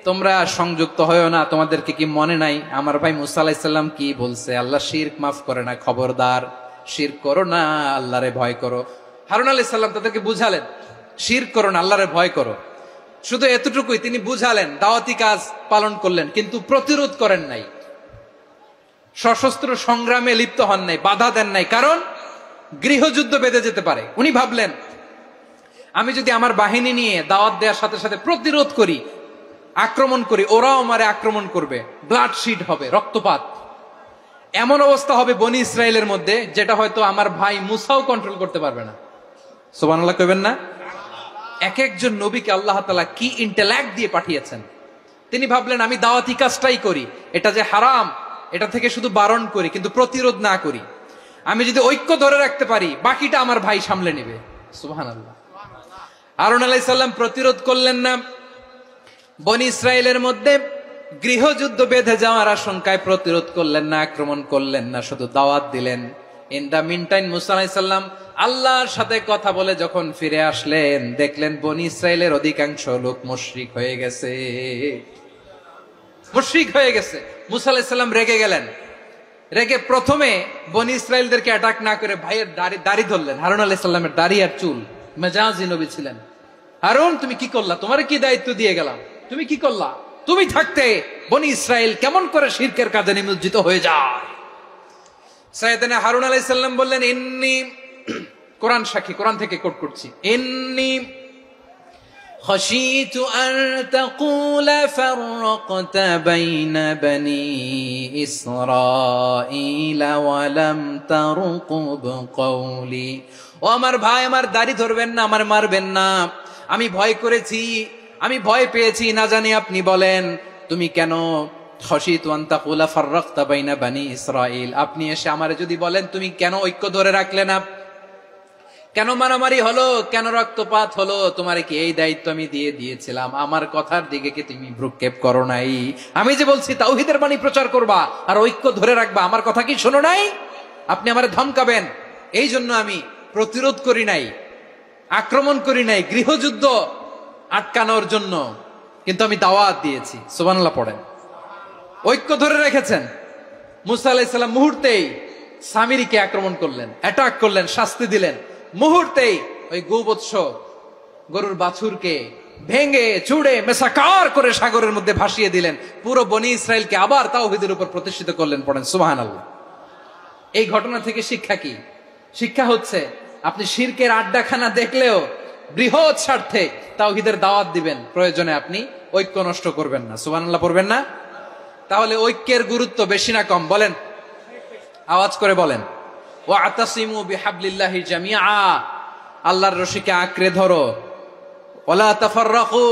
[SPEAKER 1] তোমরা সংযুক্ত হয়ো না। তোমাদেরকে কি মনে নাই আমার ভাই মুসা আলাইহিস সালাম কি বলছে? আল্লাহ শিরক মাফ করে না, খবরদার শিরক করো না, আল্লাহরে ভয় করো। হারুন আলাইহিস সালাম তাদেরকে বুঝালেন, শিরক করো না, আল্লাহরে ভয় করো। শুধু এতটুকুই তিনি বুঝালেন, দাওয়াতি কাজ পালন করলেন, কিন্তু প্রতিরোধ করেন নাই, সশস্ত্র সংগ্রামে লিপ্ত হন নাই, বাধা দেন নাই, কারণ গৃহযুদ্ধ বেঁধে যেতে পারে। উনি ভাবলেন, আমি যদি আমার বাহিনী নিয়ে দাওয়াত দেওয়ার সাথে সাথে প্রতিরোধ করি, আক্রমণ করি, ওরাও আমারে আক্রমণ করবে, ব্লাডশিড হবে, রক্তপাত, এমন অবস্থা হবে বনি ইসরায়েলের মধ্যে যেটা হয়তো আমার ভাই মুসাও কন্ট্রোল করতে পারবে না। সুবহানাল্লাহ কইবেন না? এক একজন নবীকে আল্লাহ তাআলা কি ইন্টেলেক্ট দিয়ে পাঠিয়েছেন। তিনি ভাবলেন, আমি দাওয়াতি কাজটাই করি, এটা যে হারাম এটা থেকে শুধু বারণ করি, কিন্তু প্রতিরোধ না করি। আমি যদি ঐক্য ধরে রাখতে পারি, বাকিটা আমার ভাই সামলে নেবে। সুবহানাল্লাহ। হারুন আলাইহিস সালাম প্রতিরোধ করলেন না, বনি ইসরায়েলের মধ্যে গৃহযুদ্ধ বেঁধে যাওয়ার আশঙ্কায় প্রতিরোধ করলেন না, আক্রমণ করলেন না, শুধু দাওয়াত দিলেন। ইন দা মিন টাইম মুসা আলাইহিস সালাম আল্লাহর সাথে কথা বলে যখন ফিরে আসলেন, দেখলেন বনি ইসরায়েলের অধিকাংশ লোক মুশরিক হয়ে গেছে, মুশরিক হয়ে গেছে। মুসা আলাইহিস সালাম রেগে গেলেন, রেগে প্রথমে বনি ইসরায়েলদেরকে অ্যাটাক না করে ভাইয়ের দাড়ি ধরলেন। হারুন আলাইহিস সালামের দাড়ি আর চুল, মেজাজি নবী ছিলেন। হারুন, তুমি কি করলা? তোমারে কি দায়িত্ব দিয়ে গেলাম, তুমি কি করলা? তুমি থাকতে বনি ইসরায়েল কেমন করে শিরকের কাজে নিমজ্জিত হয়ে যায়? সাইয়েদনা হারুন আলাইহিস সালাম বললেন, ইন্নী, কোরআন সাক্ষী, কোরআন থেকে কোট করছি, ইন্নী খাশীতু আন তাকুলা ফাররাকতা বাইনা বনি ইসরাঈলা ওয়া লাম তারকুব কওলি। ও আমার ভাই, আমার দাড়ি ধরবেন না, আমার মারবেন না। আমি ভয় করেছি, আমি ভয় পেয়েছি, না জানি আপনি বলেন তুমি কেন খাশীতু আন তাকুলা ফাররাকতা বাইনা বনি ইসরাঈল, আপনি এসে আমারে যদি বলেন তুমি কেন ঐক্য ধরে রাখলে না, কেন মারামারি হলো, কেন রক্তপাত হলো, তোমারে কি এই দায়িত্ব আমি দিয়ে দিয়েছিলাম? আমার কথার দিকে কি তুমি ভ্রুক্ষেপ করো নাই? আমি যে বলছি তাওহীদের বাণী প্রচার করবা আর ঐক্য ধরে রাখবা, আমার কথা কি শোনো নাই? আপনি আমারে ধমকাবেন, এই জন্য আমি প্রতিরোধ করি নাই, আক্রমণ করি নাই, গৃহযুদ্ধ আটকানোর জন্য, কিন্তু আমি দাওয়াত দিয়েছি। সুবহানাল্লাহ পড়েন। ঐক্য ধরে রেখেছেন। মুসা আলাইহিস সালাম মুহূর্তেই সামিরীকে আক্রমণ করলেন, অ্যাটাক করলেন, শাস্তি দিলেন। মুহূর্তেই ওই গোবৎস গরুর বাছুরকে ভেঙে চুড়ে মেসাকার করে সাগরের মধ্যে ভাসিয়ে দিলেন। পুরো বনি ইসরায়েলকে আবার তাওহীদের উপর প্রতিষ্ঠিত করলেন। পড়েন সুবহানাল্লাহ। এই ঘটনা থেকে শিক্ষা কি? শিক্ষা হচ্ছে, আপনি শিরকের আড্ডাখানা দেখলেও বৃহৎ স্বার্থে তাওহীদের দাওয়াত দিবেন, প্রয়োজনে আপনি ঐক্য নষ্ট করবেন না। সুবহানাল্লাহ পড়বেন না? তাহলে ঐক্যের গুরুত্ব বেশি না কম? বলেন, আওয়াজ করে বলেন। ওয়াতাসিমু বিহাবলিল্লাহি জামিআ, আল্লাহর রশিকে আঁকড়ে ধরো। ওয়ালা তাফাররাকু,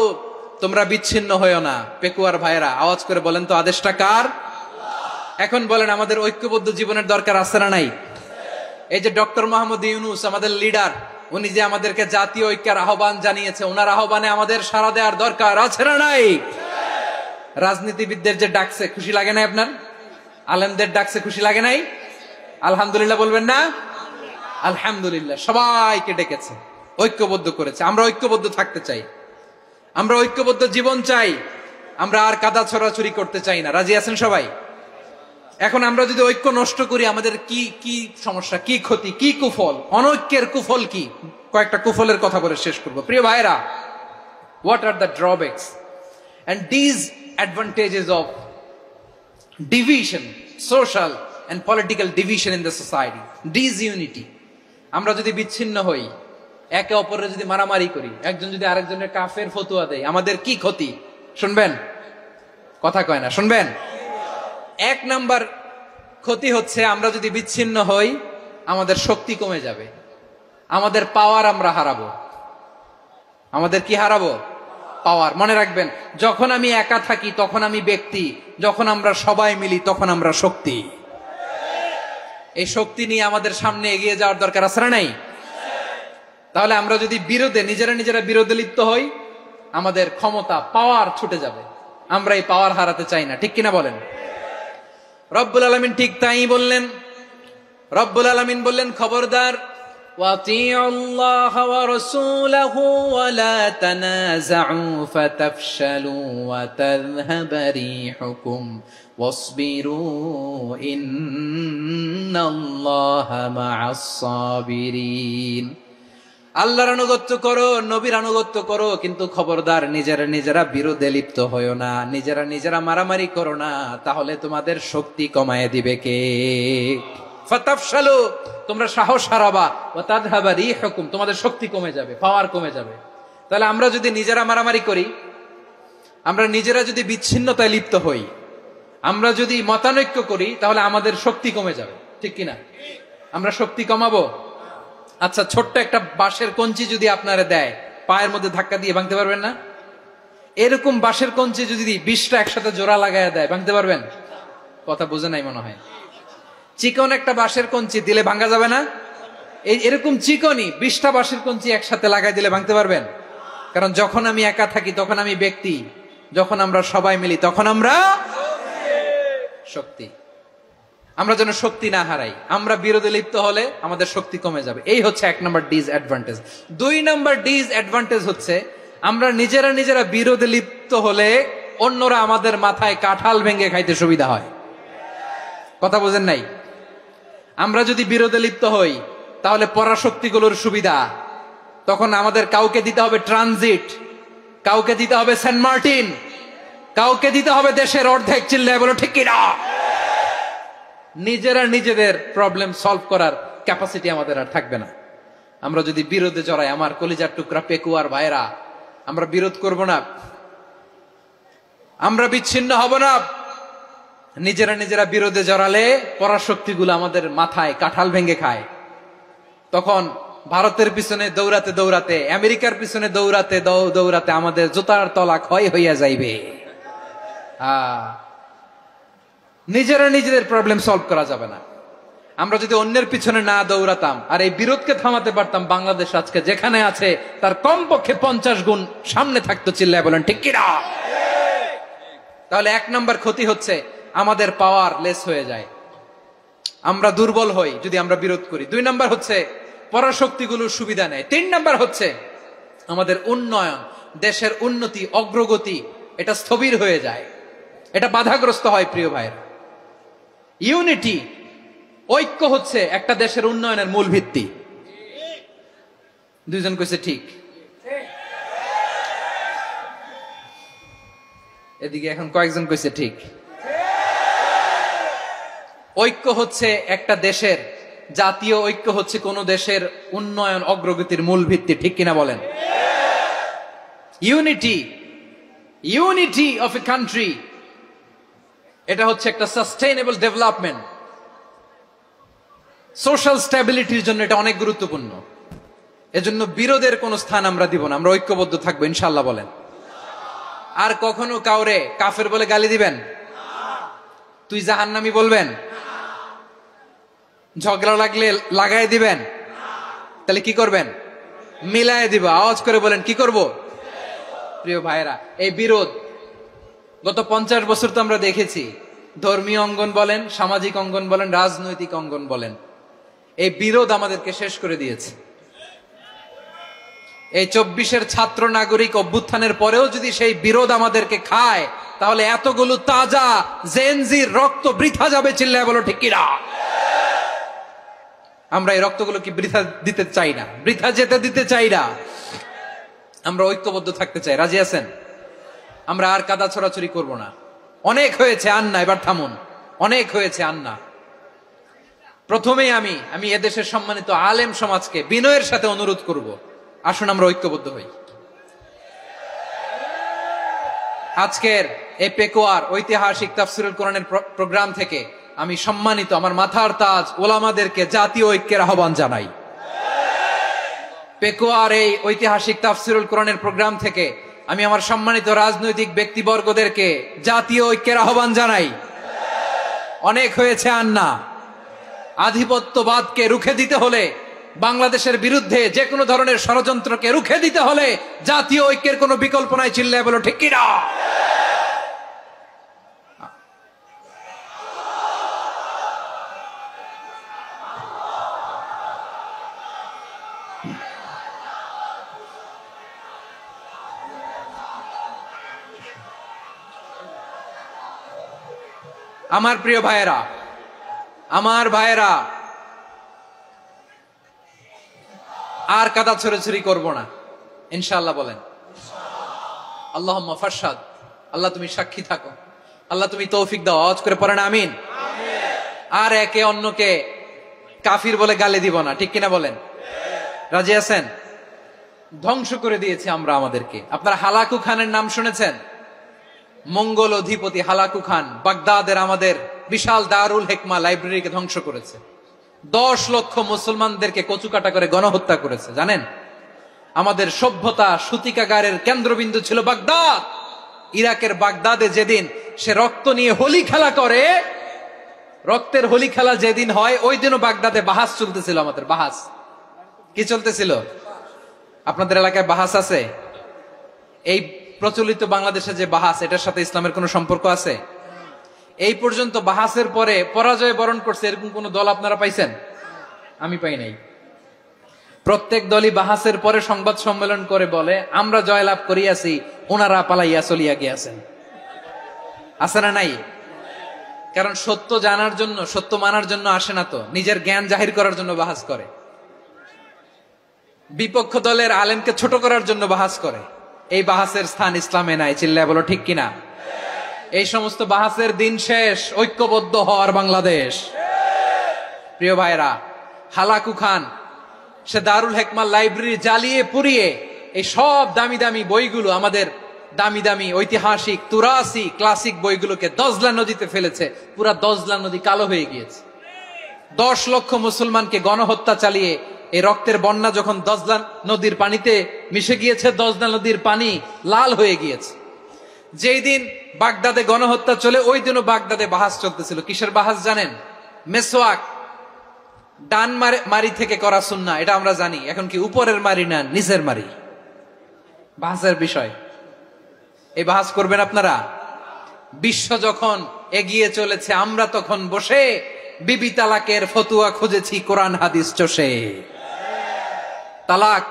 [SPEAKER 1] তোমরা বিচ্ছিন্ন হয়ো না। পেকুয়ার ভাইরা আওয়াজ করে বলেন তো, আদেশটা কার? এখন বলেন, আমাদের ঐক্যবদ্ধ জীবনের দরকার আছে না নাই? এই যে ডক্টর মোহাম্মদ ইউনূস আমাদের লিডার, উনি যে আমাদেরকে জাতীয় ঐক্যের আহ্বান জানিয়েছে, ওনার আহ্বানে আমাদের সাড়া দেওয়ার দরকার আছে না নাই? রাজনীতিবিদদের যে ডাকছে, খুশি লাগে নাই আপনার? আলেমদের ডাকছে, খুশি লাগে নাই? আলহামদুলিল্লাহ বলবেন না? আলহামদুলিল্লাহ। সবাইকে ডেকেছে, ঐক্যবদ্ধ করেছে। আমরা ঐক্যবদ্ধ থাকতে চাই, আমরা ঐক্যবদ্ধ জীবন চাই, আমরা আর কাদা ছড়াছড়ি করতে চাই না। রাজি আছেন সবাই? এখন আমরা যদি ঐক্য নষ্ট করি, আমাদের কি কি সমস্যা, কি ক্ষতি, কি কুফল? অনৈক্যের কুফল কি? কয়েকটা কুফলের কথা বলে শেষ করব। প্রিয় ভাইরা, what are the drawbacks and disadvantages of division, social and political division in the society? Disunity. আমরা যদি বিচ্ছিন্ন হই, একে অপরের যদি মারামারি করি, একজন যদি আরেকজনের কাফের ফতোয়া দেয়, আমাদের কি ক্ষতি? শুনবেন, কথা কয় না, শুনবেন। এক নাম্বার ক্ষতি হচ্ছে আমরা যদি বিচ্ছিন্ন হই, আমাদের শক্তি কমে যাবে, আমাদের পাওয়ার আমরা হারাবো। আমাদের কি হারাবো? পাওয়ার। মনে রাখবেন, যখন আমি একা থাকি তখন আমি ব্যক্তি, যখন আমরা সবাই মিলি তখন আমরা শক্তি। এই শক্তি নিয়ে আমাদের সামনে এগিয়ে যাওয়ার দরকার আছে না নাই? তাহলে আমরা যদি নিজেরা বিরোধে লিপ্ত হই, আমাদের ক্ষমতা, পাওয়ার ছুটে যাবে। আমরা এই পাওয়ার হারাতে চাই না, ঠিক কিনা বলেন? রব্বুল আলামিন ঠিক তাই বললেন। রব্বুল আলামিন বললেন, খবরদার, وَأَطِيعُوا اللَّهَ وَرَسُولَهُ وَلَا تَنَازَعُوا فَتَفْشَلُوا وَتَذْهَبَ رِيحُكُمْ وَاصْبِرُوا إِنَّ اللَّهَ مَعَ الصَّابِرِينَ। আল্লাহর আনুগত্য করো, নবীর আনুগত্য করো, কিন্তু খবরদার নিজেরা বিরোধে লিপ্ত হইও না, নিজেরা মারামারি করো না, তাহলে তোমাদের শক্তি কমায় দিবে কে? ফাতাফশালু, তোমরা সাহস হারাবা, ওয়া তাযহাবা রিহুকুম, তোমাদের শক্তি কমে যাবে, পাওয়ার কমে যাবে। তাহলে আমরা যদি নিজেরা মারামারি করি, আমরা নিজেরা যদি বিচ্ছিন্নতায় লিপ্ত হই, আমরা যদি মতানৈক্য করি, তাহলে আমাদের শক্তি কমে যাবে, ঠিক কিনা? আমরা শক্তি কমাবো। আচ্ছা, ছোট্ট একটা বাঁশের কঞ্চি যদি আপনারা দেয়, পায়ের মধ্যে ধাক্কা দিয়ে ভাঙতে পারবেন না? এরকম বাঁশের কঞ্চি যদি 20টা একসাথে জোড়া লাগায় দেয়, ভাঙতে পারবেন? কথা বুঝে নাই মনে হয়। চিকন একটা বাঁশের কঞ্চি দিলে ভাঙা যাবে না? এরকম চিকনই 20টা বাঁশের কঞ্চি একসাথে লাগাই দিলে ভাঙতে পারবেন? কারণ যখন আমি একা থাকি তখন আমি ব্যক্তি, যখন আমরা সবাই মিলি তখন আমরা শক্তি। আমরা যেন শক্তি না হারাই। আমরা বিরোধে লিপ্ত হলে আমাদের শক্তি কমে যাবে। এই হচ্ছে 1 নম্বর ডিসঅ্যাডভান্টেজ। 2 নম্বর ডিসঅ্যাডভান্টেজ হচ্ছে, আমরা নিজেরা বিরোধে লিপ্ত হলে অন্যরা আমাদের মাথায় কাঁঠাল ভেঙে খাইতে সুবিধা হয়। কথা বোঝেন নাই? আমরা যদি বিরোধে লিপ্ত হই, তাহলে পরাশক্তিগুলোর সুবিধা, তখন আমাদের কাউকে দিতে হবে ট্রানজিট, কাউকে দিতে হবে সেন্ট মার্টিন, কাউকে দিতে হবে দেশের অর্ধেক। চিল্লায় বলো ঠিক কিনা? নিজেদের প্রবলেম সলভ করার ক্যাপাসিটি আমাদের আর থাকবে না। আমরা যদি বিরোধে জড়াই, আমার কলিজার টুকরা পেকুয়ার ভাইরা, আমরা বিরোধ করব না, আমরা বিচ্ছিন্ন হব না। নিজেরা বিরোধে জড়ালে পরাশক্তিগুলো আমাদের মাথায় কাঁঠাল ভেঙে খায়। তখন ভারতের পিছনে দৌড়াতে, আমেরিকার পিছনে দৌড়াতে আমাদের জুতার তলা ক্ষয় হইয়া যাইবে। নিজেদের প্রবলেম সলভ করা যাবে না। আমরা যদি অন্যের পিছনে না দৌড়াতাম আর এই বিরোধকে থামাতে পারতাম, বাংলাদেশ আজকে যেখানে আছে তার কমপক্ষে 50 গুণ সামনে থাকতো। চিল্লায় বলেন ঠিক কিনা? তাহলে 1 নম্বর ক্ষতি হচ্ছে, আমাদের পাওয়ার লেস হয়ে যায়, আমরা দুর্বল হই যদি আমরা বিরোধ করি। 2 নম্বর হচ্ছে, পরাশক্তিগুলোর সুবিধা নেয়। 3 নম্বর হচ্ছে, আমাদের উন্নয়ন, দেশের উন্নতি, অগ্রগতি, এটা স্থবির হয়ে যায়, এটা বাধাগ্রস্ত হয়। প্রিয় ভাইয়েরা, ইউনিটি, ঐক্য হচ্ছে একটা দেশের উন্নয়নের মূল ভিত্তি। 2 জন কইছে ঠিক। এদিকে এখন কয়েকজন কইছে ঠিক। ঐক্য হচ্ছে একটা দেশের, জাতীয় ঐক্য হচ্ছে কোন দেশের উন্নয়ন, অগ্রগতির মূল ভিত্তি, ঠিক কিনা বলেন? ইউনিটি অফ এ কান্ট্রি, এটা হচ্ছে একটা সাস্টেইনেবল ডেভেলপমেন্ট, সোশ্যাল স্ট্যাবিলিটির জন্য এটা অনেক গুরুত্বপূর্ণ। এজন্য বিরোধের কোন স্থান আমরা দিব না, আমরা ঐক্যবদ্ধ থাকবো ইনশাআল্লাহ বলেন। আর কখনো কাউরে কাফের বলে গালি দিবেন? তুই জাহান্নামী বলবেন? ঝগড়া লাগলে লাগাই দিবেন? তাহলে কি করবেন? মিলায় দিব। আওয়াজ করে বলেন, কি করব? প্রিয় ভাইরা, এই বিরোধ গত 50 বছর তো আমরা দেখেছি। ধর্মীয় অঙ্গন বলেন, সামাজিক অঙ্গন বলেন, রাজনৈতিক অঙ্গন বলেন, এই বিরোধ আমাদেরকে শেষ করে দিয়েছে। এই 24-এর ছাত্র নাগরিক অভ্যুত্থানের পরেও যদি সেই বিরোধ আমাদেরকে খায়, তাহলে এতগুলো তাজা জেনজির রক্ত বৃথা যাবে। চিল্লায় বলো ঠিক কিনা? আমরা এই রক্তগুলো কি বৃথা দিতে চাই না, বৃথা যেতে দিতে চাই না। আমরা ঐক্যবদ্ধ থাকতে চাই। রাজি আছেন? আমরা আর কাদা ছড়াছড়ি করব না। অনেক হয়েছে, আন্না, এবার থামুন। অনেক হয়েছে, আন্না। প্রথমেই আমি এদেশের সম্মানিত আলেম সমাজকে বিনয়ের সাথে অনুরোধ করব, আসুন আমরা ঐক্যবদ্ধ হই। আজকের এই পেকুয়ার ঐতিহাসিক তাফসিরুল কোরআনের প্রোগ্রাম থেকে আমি সম্মানিত আমার মাথার তাজ ওলামাদেরকে জাতীয় ঐক্যের আহ্বান জানাই। পেকুয়ার এই ঐতিহাসিক তাফসিরুল কোরআনের প্রোগ্রাম থেকে আমি আমার সম্মানিত রাজনৈতিক ব্যক্তিবর্গদেরকে জাতীয় ঐক্যের আহ্বান জানাই। অনেক হয়েছে আর না। আধিপত্যবাদকে রুখে দিতে হলে, বাংলাদেশের বিরুদ্ধে যে কোনো ধরনের ষড়যন্ত্রকে রুখে দিতে হলে জাতীয় ঐক্যের কোনো বিকল্প নাই। চিল্লায় বলো ঠিক কিনা? আমার প্রিয় ভাইয়েরা, আমার ভাইয়েরা, আর কাদা ছড়াছড়ি করব না ইনশাআল্লাহ। বলেন আল্লাহুম্মা ফারশাদ। আল্লাহ তুমি সাক্ষী থাকো, আল্লাহ তুমি তৌফিক দাও। আওয়াজ করে পড়েন আমিন। আর একে অন্যকে কাফির বলে গালি দিব না, ঠিক কিনা বলেন? রাজি আছেন? ধ্বংস করে দিয়েছি আমরা আমাদেরকে। আপনারা হালাকু খানের নাম শুনেছেন? মঙ্গল অধিপতি হালাকু খান বাগদাদের আমাদের বিশাল দারুল হিকমা লাইব্রেরিকে ধ্বংস করেছে। 10 লক্ষ মুসলমানদেরকে কচুকাটা করে গণহত্যা করেছে। জানেন, আমাদের সভ্যতা সূতিকাগারের কেন্দ্রবিন্দু ছিল বাগদাদ। ইরাকের বাগদাদে যেদিন সে রক্ত নিয়ে হোলি খেলা করে, রক্তের হোলি খেলা যেদিন হয়, ওই দিনও বাগদাদে বাহাস চলতেছিল। আমাদের বাহাস কি চলতেছিল? আপনাদের এলাকায় বাহাস আছে? এই প্রচলিত বাংলাদেশে যে বাহাস, এটার সাথে ইসলামের কোনো সম্পর্ক আছে? এই পর্যন্ত বাহাসের পরে পরাজয় বরণ করছে এরকম কোন দল আপনারা পাইছেন? আমি পাই নাই। প্রত্যেক দলই বাহাসের পরে সংবাদ সম্মেলন করে বলে আমরা জয়লাভ করিয়াছি, ওনারা পালাইয়া চলিয়া গিয়াছেন। আছে না নাই? কারণ সত্য জানার জন্য, সত্য মানার জন্য আসে না তো, নিজের জ্ঞান জাহির করার জন্য বাহাস করে। বিপক্ষ দলের আলেমকে ছোট করার জন্য বাহাস করে। এই বাহাসের স্থান ইসলামে নাই। চিল্লায় বলো ঠিক কিনা? এই সমস্ত বাহাসের দিন শেষ। ঐক্যবদ্ধ হওয়ার বাংলাদেশ। প্রিয় ভাইরা, হালাকু খান সে দারুল হিকমা লাইব্রেরি জ্বালিয়ে পুড়িয়ে এই সব দামি দামি বইগুলো, আমাদের দামি দামি ঐতিহাসিক তুরাসি ক্লাসিক বইগুলোকে দজলা নদীতে ফেলেছে। পুরা দজলা নদী কালো হয়ে গিয়েছে। 10 লক্ষ মুসলমানকে গণহত্যা চালিয়ে এই রক্তের বন্যা যখন দজলা নদীর পানিতে মিশে গিয়েছে, দজলা নদীর পানি লাল হয়ে গিয়েছে। যেই দিন বাগদাদে গণহত্যা চলে, ওই দিনও বাগদাদে বাহাস চলতেছিল। কিসের বাহাস জানেন? মেসওয়াক, ডান মারি থেকে করা সুন্নাহ, এটা আমরা জানি। এখন কি উপরের মারি না নিচের মারি? বাহাসের বিষয়। এই বাহাস করবেন আপনারা? বিশ্ব যখন এগিয়ে চলেছে, আমরা তখন বসে বিবি তালাকের ফতুয়া খুঁজেছি কোরআন হাদিস চষে। তালাক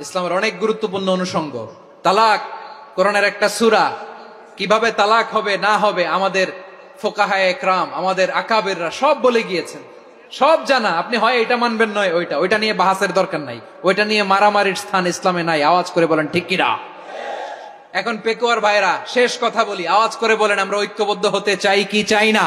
[SPEAKER 1] ইসলামের অনেক গুরুত্বপূর্ণ অনুষঙ্গ। তালাক কোরআনের একটা সূরা। কিভাবে তালাক হবে না হবে আমাদের ফোকাহায়ে একরাম, আমাদের আকাবেররা সব বলে গিয়েছেন, সব জানা। আপনি হয় এটা মানবেন, নয় ওইটা। ওইটা নিয়ে বাহাসের দরকার নাই, ওইটা নিয়ে মারামারির স্থান ইসলামে নাই। আওয়াজ করে বলেন ঠিক কিনা? এখন পেকুয়ার ভাইরা, শেষ কথা বলি, আওয়াজ করে বলেন আমরা ঐক্যবদ্ধ হতে চাই কি চাই না?